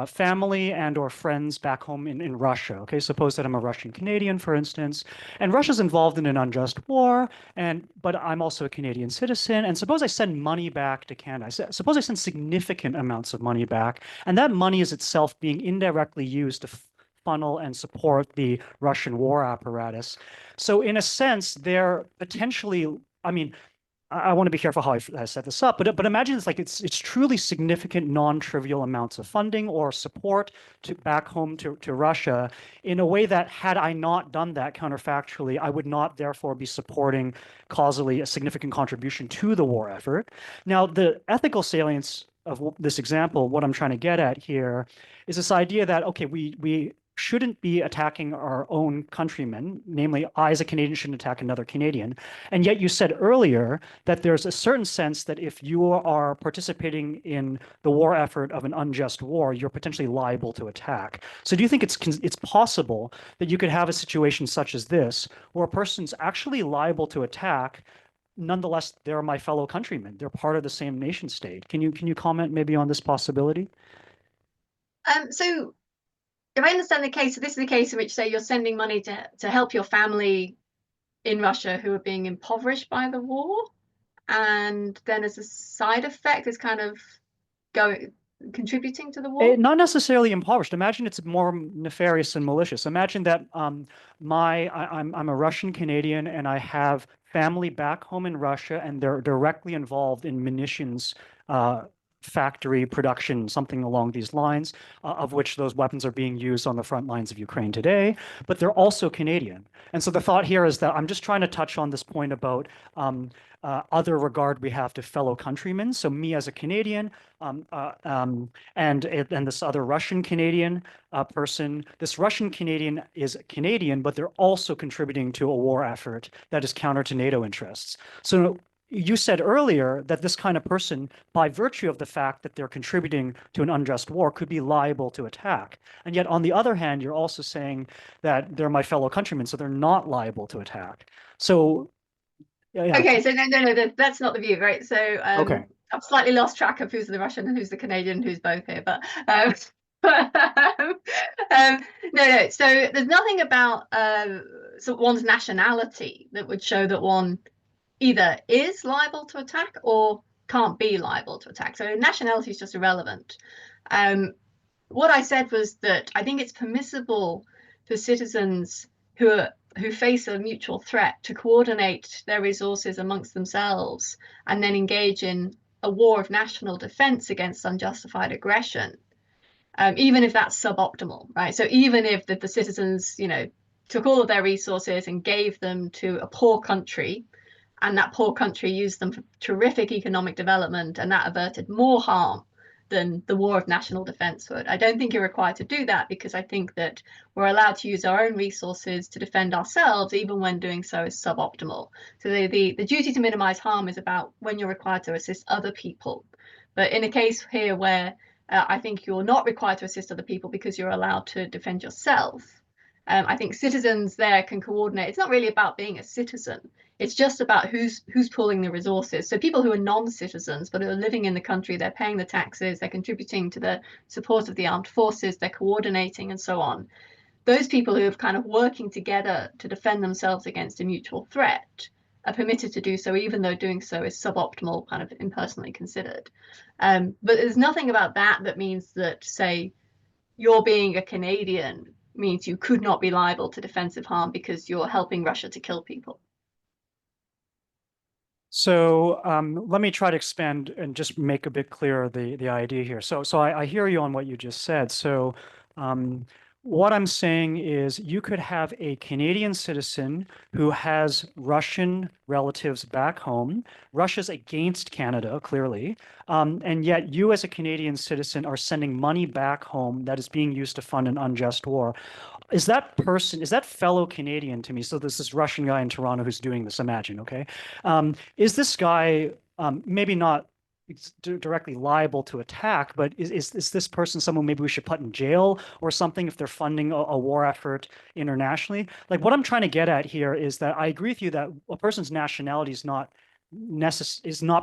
family and or friends back home in Russia. Okay, suppose that I'm a Russian Canadian, for instance, and Russia's involved in an unjust war, but I'm also a Canadian citizen, and suppose I send money back to Canada. Suppose I send significant amounts of money back, and that money is itself being indirectly used to funnel and support the Russian war apparatus. So in a sense, they're potentially, I mean, I want to be careful how I set this up, but imagine it's like it's truly significant, non-trivial amounts of funding or support to back home to Russia in a way that, had I not done that counterfactually, I would not therefore be supporting causally a significant contribution to the war effort. Now, the ethical salience of this example, what I'm trying to get at here, is this idea that, okay, we shouldn't be attacking our own countrymen, namely, I as a Canadian shouldn't attack another Canadian. And yet you said earlier that there's a certain sense that if you are participating in the war effort of an unjust war, you're potentially liable to attack. So do you think it's possible that you could have a situation such as this, where a person's actually liable to attack, nonetheless, they're my fellow countrymen, they're part of the same nation state? Can you comment maybe on this possibility? So if I understand the case, so this is the case in which, say, you're sending money to help your family in Russia who are being impoverished by the war, and then as a side effect, it's kind of contributing to the war? Not necessarily impoverished. Imagine it's more nefarious and malicious. Imagine that I'm a Russian Canadian and I have family back home in Russia, and they're directly involved in munitions factory production, something along these lines, of which those weapons are being used on the front lines of Ukraine today, but they're also Canadian. And so the thought here is that I'm just trying to touch on this point about other regard we have to fellow countrymen. So me as a Canadian, and this other Russian Canadian person, this Russian Canadian is Canadian, but they're also contributing to a war effort that is counter to NATO interests. So you said earlier that this kind of person, by virtue of the fact that they're contributing to an unjust war, could be liable to attack. And yet, on the other hand, you're also saying that they're my fellow countrymen, so they're not liable to attack. So, yeah. Okay, so no, that's not the view, right? So okay. I've slightly lost track of who's the Russian and who's the Canadian, who's both here, but no. So there's nothing about one's nationality that would show that one either is liable to attack or can't be liable to attack. So nationality is just irrelevant. What I said was that I think it's permissible for citizens who face a mutual threat to coordinate their resources amongst themselves and then engage in a war of national defense against unjustified aggression, even if that's suboptimal, right? So even if the citizens, you know, took all of their resources and gave them to a poor country, and that poor country used them for terrific economic development, and that averted more harm than the war of national defense would. I don't think you're required to do that, because I think that we're allowed to use our own resources to defend ourselves, even when doing so is suboptimal. So the duty to minimize harm is about when you're required to assist other people. But in a case here where I think you're not required to assist other people because you're allowed to defend yourself, I think citizens there can coordinate. It's not really about being a citizen. It's just about who's pooling the resources. So people who are non-citizens but are living in the country, they're paying the taxes, they're contributing to the support of the armed forces, they're coordinating and so on. Those people who are kind of working together to defend themselves against a mutual threat are permitted to do so, even though doing so is suboptimal, kind of impersonally considered. But there's nothing about that that means that, say, you're being a Canadian means you could not be liable to defensive harm because you're helping Russia to kill people. So let me try to expand and just make a bit clearer the idea here. So I hear you on what you just said. So what I'm saying is you could have a Canadian citizen who has Russian relatives back home. Russia's against Canada, clearly. And yet you as a Canadian citizen are sending money back home that is being used to fund an unjust war. Is that fellow Canadian to me? So there's this Russian guy in Toronto who's doing this, imagine, okay? Is this guy maybe not directly liable to attack, but is this person someone maybe we should put in jail or something if they're funding a war effort internationally? Like, what I'm trying to get at here is that I agree with you that a person's nationality is not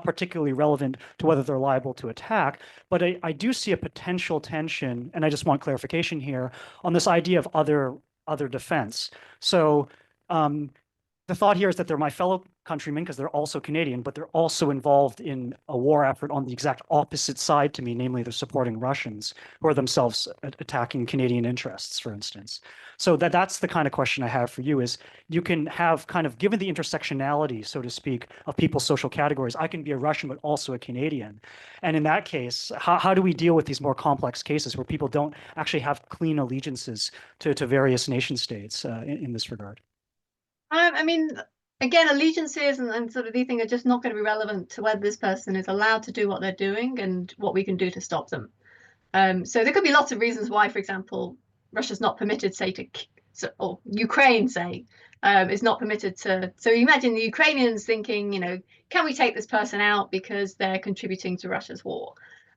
particularly relevant to whether they're liable to attack, but I do see a potential tension, and I just want clarification here on this idea of other defense. So the thought here is that they're my fellow countrymen because they're also Canadian, but they're also involved in a war effort on the exact opposite side to me, namely they're supporting Russians who are themselves attacking Canadian interests, for instance. So that's the kind of question I have for you is you can have kind of, given the intersectionality, so to speak, of people's social categories, I can be a Russian but also a Canadian. And in that case, how do we deal with these more complex cases where people don't actually have clean allegiances to various nation states in this regard? I mean, again, allegiances and sort of these things are just not going to be relevant to whether this person is allowed to do what they're doing and what we can do to stop them. So there could be lots of reasons why, for example, Russia's not permitted, say, or Ukraine, say, is not permitted to. So you imagine the Ukrainians thinking, you know, can we take this person out because they're contributing to Russia's war?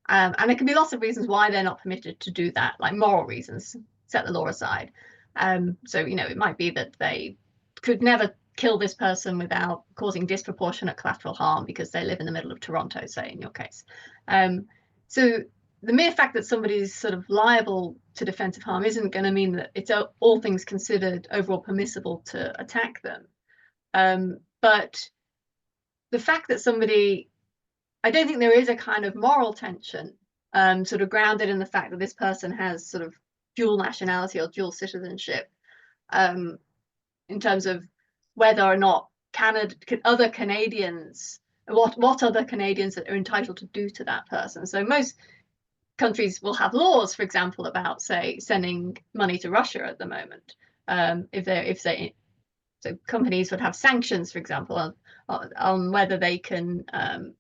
And there can be lots of reasons why they're not permitted to do that, like moral reasons, set the law aside. So, you know, it might be that they could never kill this person without causing disproportionate collateral harm because they live in the middle of Toronto, say, in your case. So the mere fact that somebody's sort of liable to defensive harm isn't going to mean that it's all things considered overall permissible to attack them. But the fact that somebody, I don't think there is a kind of moral tension sort of grounded in the fact that this person has sort of dual nationality or dual citizenship, in terms of whether or not other Canadians, what other Canadians are entitled to do to that person. So most countries will have laws, for example, about, say, sending money to Russia at the moment. So companies would have sanctions, for example, on whether they can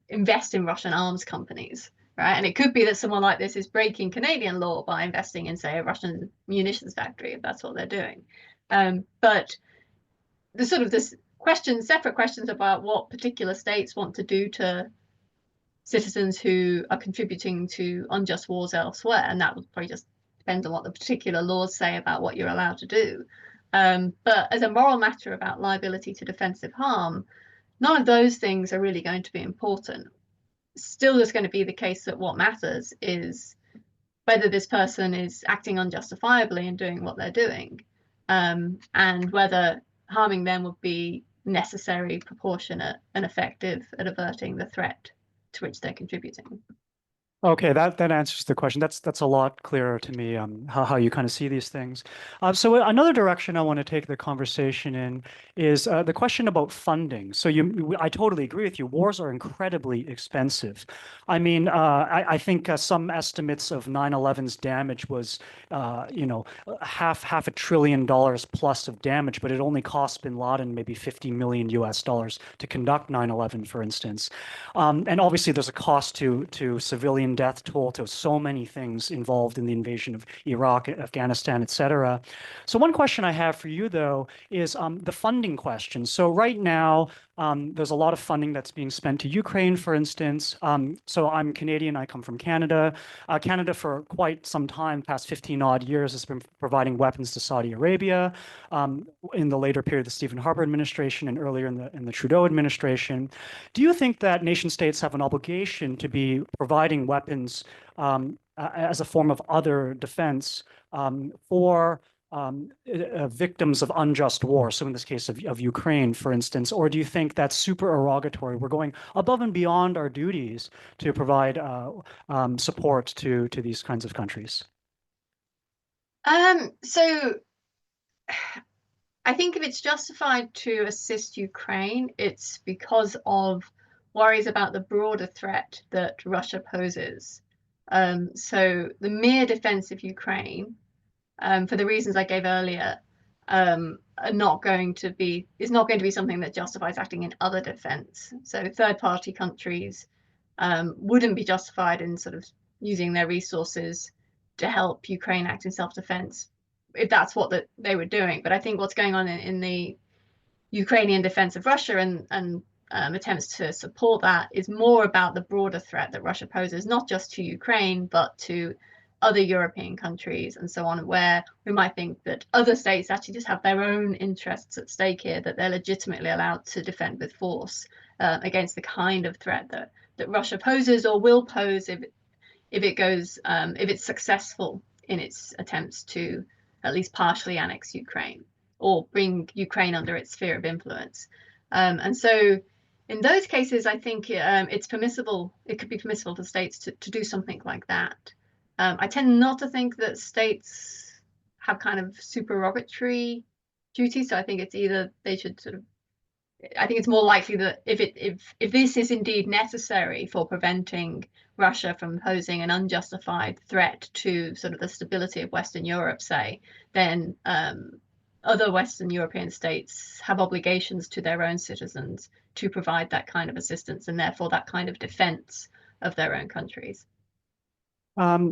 invest in Russian arms companies, right? And it could be that someone like this is breaking Canadian law by investing in, say, a Russian munitions factory, if that's what they're doing. But there's sort of this separate questions about what particular states want to do to citizens who are contributing to unjust wars elsewhere, and that would probably just depend on what the particular laws say about what you're allowed to do. But as a moral matter about liability to defensive harm, none of those things are really going to be important. Still, there's going to be the case that what matters is whether this person is acting unjustifiably and doing what they're doing, and whether harming them would be necessary, proportionate, and effective at averting the threat to which they're contributing. Okay, that answers the question. That's a lot clearer to me, how you kind of see these things. So another direction I want to take the conversation in is the question about funding. So I totally agree with you. Wars are incredibly expensive. I mean, I think some estimates of 9/11's damage was, half $500 billion plus of damage, but it only cost bin Laden maybe $50 million to conduct 9/11, for instance. And obviously, there's a cost to civilian death toll, to so many things involved in the invasion of Iraq, Afghanistan, et cetera. So one question I have for you, though, is the funding question. So right now, there's a lot of funding that's being spent to Ukraine, for instance. So I'm Canadian. I come from Canada. Canada, for quite some time, past 15 odd years, has been providing weapons to Saudi Arabia. In the later period of the Stephen Harper administration and earlier in the Trudeau administration. Do you think that nation states have an obligation to be providing weapons as a form of other defense for victims of unjust war, so in this case of Ukraine, for instance, or do you think that's super erogatory? We're going above and beyond our duties to provide support to these kinds of countries. So I think if it's justified to assist Ukraine, it's because of worries about the broader threat that Russia poses. So the mere defense of Ukraine, for the reasons I gave earlier, is not going to be something that justifies acting in other defense. So third-party countries wouldn't be justified in sort of using their resources to help Ukraine act in self-defense if that's what they were doing. But I think what's going on in the Ukrainian defense of Russia and attempts to support that is more about the broader threat that Russia poses, not just to Ukraine, but to other European countries and so on, where we might think that other states actually just have their own interests at stake here, that they're legitimately allowed to defend with force against the kind of threat that Russia poses or will pose if it's successful in its attempts to at least partially annex Ukraine or bring Ukraine under its sphere of influence. And so in those cases, I think it's permissible. It could be permissible for states to do something like that. I tend not to think that states have kind of supererogatory duties. So I think it's either they should sort of. I think it's more likely that if this is indeed necessary for preventing Russia from posing an unjustified threat to sort of the stability of Western Europe, say, then other Western European states have obligations to their own citizens to provide that kind of assistance and therefore that kind of defense of their own countries.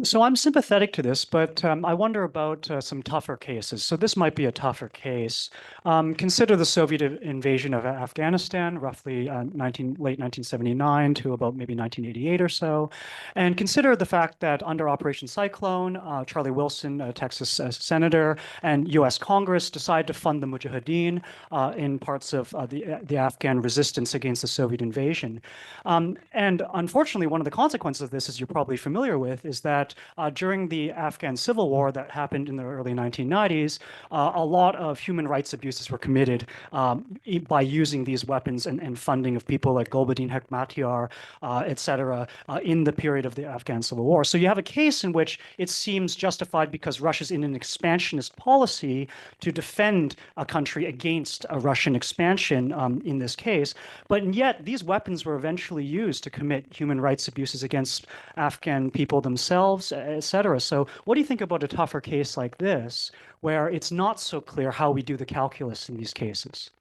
So I'm sympathetic to this, but I wonder about some tougher cases. So this might be a tougher case. Consider the Soviet invasion of Afghanistan, roughly late 1979 to about maybe 1988 or so. And consider the fact that under Operation Cyclone, Charlie Wilson, a Texas senator, and US Congress decided to fund the Mujahideen in parts of the Afghan resistance against the Soviet invasion. And unfortunately, one of the consequences of this, as you're probably familiar with, is that during the Afghan civil war that happened in the early 1990s, a lot of human rights abuses were committed by using these weapons and funding of people like Gulbuddin Hekmatyar, et cetera, in the period of the Afghan civil war. So you have a case in which it seems justified because Russia's in an expansionist policy to defend a country against a Russian expansion in this case. But yet these weapons were eventually used to commit human rights abuses against Afghan people themselves, et cetera. So what do you think about a tougher case like this, where it's not so clear how we do the calculus in these cases?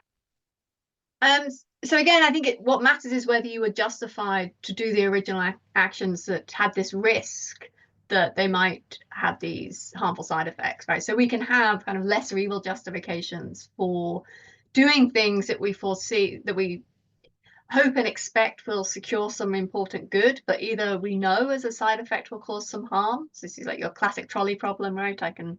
So again, I think what matters is whether you were justified to do the original actions that had this risk that they might have these harmful side effects, right? So we can have kind of lesser evil justifications for doing things that we foresee, that we hope and expect will secure some important good, but either we know as a side effect will cause some harm. So this is like your classic trolley problem, right? I can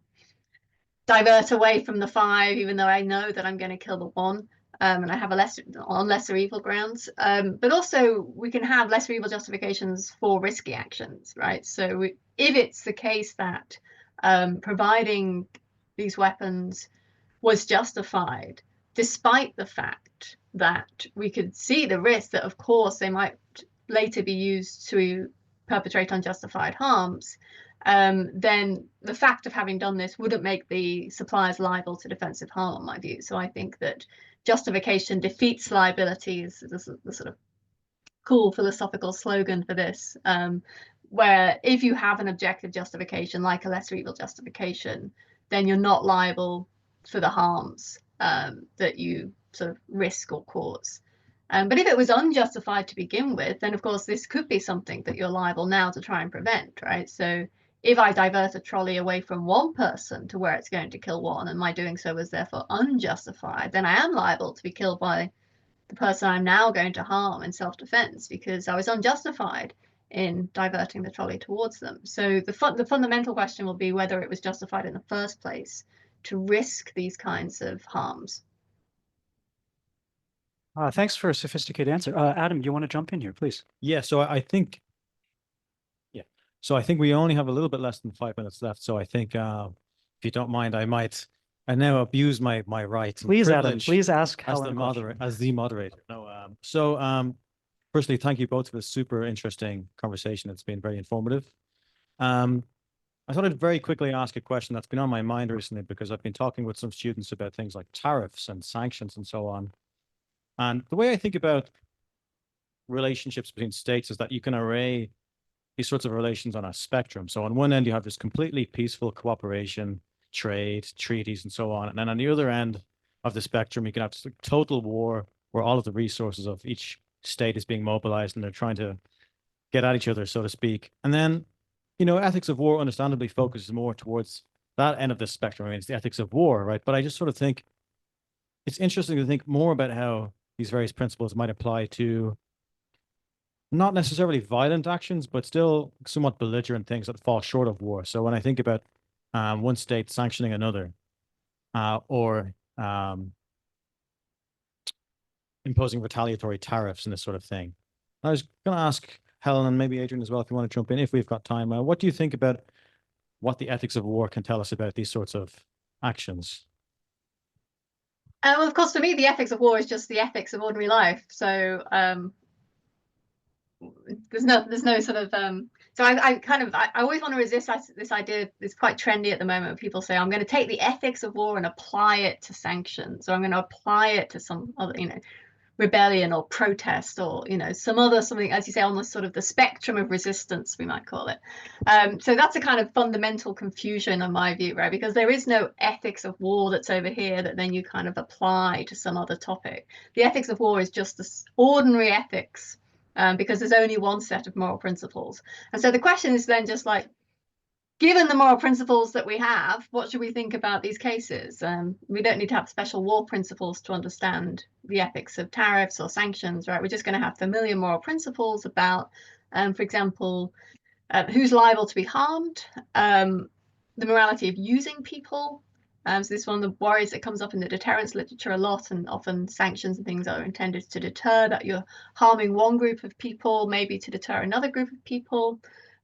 divert away from the 5, even though I know that I'm going to kill the 1. And I have lesser evil grounds. But also we can have lesser evil justifications for risky actions, right? So if it's the case that providing these weapons was justified, despite the fact that we could see the risk that, of course, they might later be used to perpetrate unjustified harms, then the fact of having done this wouldn't make the suppliers liable to defensive harm, in my view. So I think that justification defeats liability is the sort of cool philosophical slogan for this, where if you have an objective justification, like a lesser evil justification, then you're not liable for the harms that you sort of risk or cause. But if it was unjustified to begin with, then of course this could be something that you're liable now to try and prevent, right? So if I divert a trolley away from one person to where it's going to kill one, and my doing so was therefore unjustified, then I am liable to be killed by the person I'm now going to harm in self-defense because I was unjustified in diverting the trolley towards them. So the fundamental question will be whether it was justified in the first place to risk these kinds of harms. Thanks for a sophisticated answer. Adam, you want to jump in here, please? Yeah, so I think, so I think we only have a little bit less than 5 minutes left. So I think, if you don't mind, I now abuse my right. Please, Adam, privilege please ask as Helen the moderator. No, firstly, thank you both for this super interesting conversation. It's been very informative. I thought I'd very quickly ask a question that's been on my mind recently because I've been talking with some students about things like tariffs and sanctions and so on. And the way I think about relationships between states is that you can array these sorts of relations on a spectrum. So on one end, you have this completely peaceful cooperation, trade, treaties, and so on. And then on the other end of the spectrum, you can have this total war where all of the resources of each state is being mobilized and they're trying to get at each other, so to speak. And then, ethics of war understandably focuses more towards that end of the spectrum. I mean, it's the ethics of war, right? But I just sort of think it's interesting to think more about how these various principles might apply to not necessarily violent actions, but still somewhat belligerent things that fall short of war. So when I think about one state sanctioning another or imposing retaliatory tariffs and this sort of thing, I was going to ask Helen and maybe Adrian as well, if you want to jump in, if we've got time. What do you think about what the ethics of war can tell us about these sorts of actions? Well, of course, for me, the ethics of war is just the ethics of ordinary life. So there's no sort of so I always want to resist this idea. It's quite trendy at the moment when people say I'm going to take the ethics of war and apply it to sanctions, or I'm going to apply it to some other rebellion or protest, or something, as you say, almost sort of the spectrum of resistance, we might call it. So that's a kind of fundamental confusion in my view, right? Because there is no ethics of war that's over here that then you kind of apply to some other topic. The ethics of war is just this ordinary ethics, because there's only one set of moral principles. And so the question is then just like, given the moral principles that we have, what should we think about these cases? We don't need to have special war principles to understand the ethics of tariffs or sanctions, right? We're just going to have familiar moral principles about, for example, who's liable to be harmed, the morality of using people. So this is one of the worries that comes up in the deterrence literature a lot, and often sanctions and things are intended to deter, that you're harming one group of people, maybe to deter another group of people.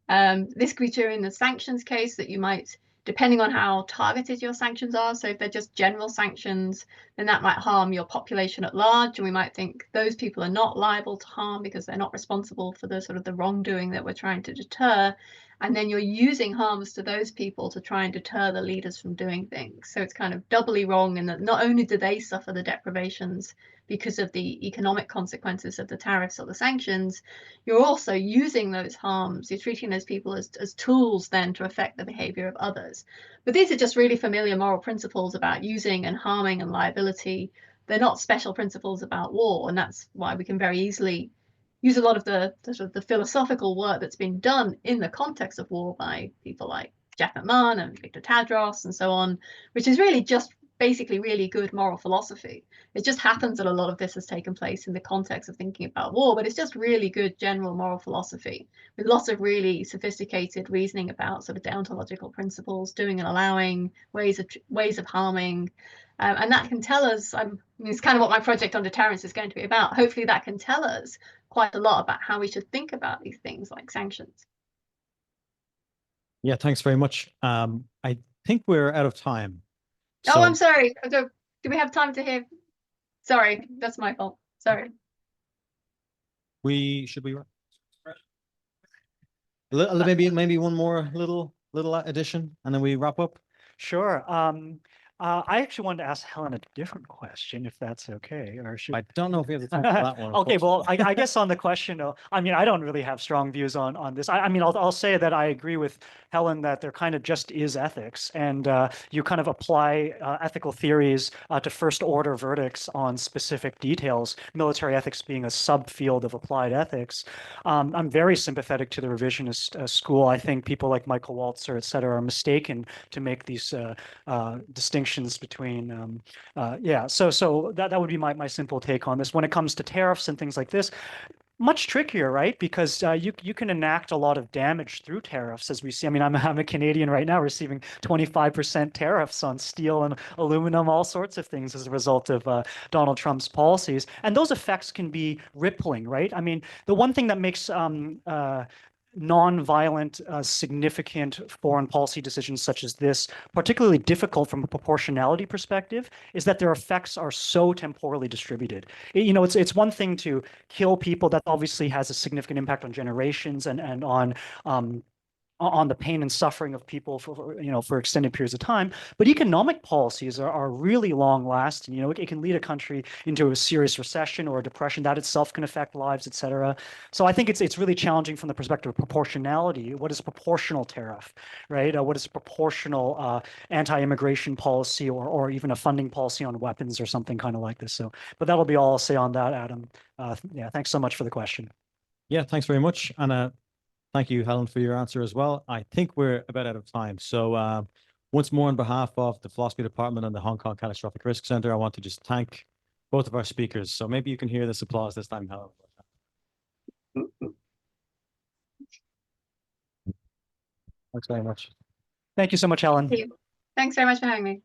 This could be true in the sanctions case, that you might, depending on how targeted your sanctions are, so if they're just general sanctions, then that might harm your population at large, and we might think those people are not liable to harm because they're not responsible for the sort of the wrongdoing that we're trying to deter. And then you're using harms to those people to try and deter the leaders from doing things. So it's kind of doubly wrong in that not only do they suffer the deprivations because of the economic consequences of the tariffs or the sanctions, you're also using those harms, you're treating those people as tools then to affect the behavior of others. But these are just really familiar moral principles about using and harming and liability. They're not special principles about war, and that's why we can very easily use a lot of the sort of the philosophical work that's been done in the context of war by people like Jack McMahon and Victor Tadros and so on, which is really just basically really good moral philosophy. It just happens that a lot of this has taken place in the context of thinking about war, but it's just really good general moral philosophy with lots of really sophisticated reasoning about sort of deontological principles, doing and allowing, ways of harming. And that can tell us, I mean, it's kind of what my project on deterrence is going to be about. Hopefully that can tell us quite a lot about how we should think about these things like sanctions. Yeah, thanks very much. I think we're out of time. So, oh, I'm sorry. Do we have time to hear? Sorry, that's my fault. Sorry. Should we? Maybe one more little addition, and then we wrap up. Sure. I actually wanted to ask Helen a different question, if that's okay, or should I don't know if we have the time for that one. Okay, well, I guess on the question, I mean, I don't really have strong views on this. I mean, I'll say that I agree with Helen that there kind of just is ethics, and you kind of apply ethical theories to first order verdicts on specific details, military ethics being a subfield of applied ethics. I'm very sympathetic to the revisionist school. I think people like Michael Walzer, et cetera, are mistaken to make these distinctions between, yeah, so that would be my simple take on this. When it comes to tariffs and things like this, much trickier, right? Because you can enact a lot of damage through tariffs, as we see. I mean, I'm a Canadian right now receiving 25% tariffs on steel and aluminum, all sorts of things as a result of Donald Trump's policies. And those effects can be rippling, right? I mean, the one thing that makes non-violent, significant foreign policy decisions such as this, particularly difficult from a proportionality perspective, is that their effects are so temporally distributed. You know, it's one thing to kill people. That obviously has a significant impact on generations and on the pain and suffering of people for extended periods of time. But economic policies are really long lasting. You know, it can lead a country into a serious recession or a depression. That itself can affect lives, et cetera. So I think it's really challenging from the perspective of proportionality. What is a proportional tariff, right? What is a proportional anti-immigration policy or even a funding policy on weapons or something kind of like this? So, but that'll be all I'll say on that, Adam. Yeah, thanks so much for the question. Yeah, thanks very much. And thank you, Helen, for your answer as well. I think we're about out of time. So once more, on behalf of the Philosophy Department and the Hong Kong Catastrophic Risk Centre, I want to just thank both of our speakers. So maybe you can hear this applause this time, Helen. Thanks very much. Thank you so much, Helen. Thank you. Thanks very much for having me.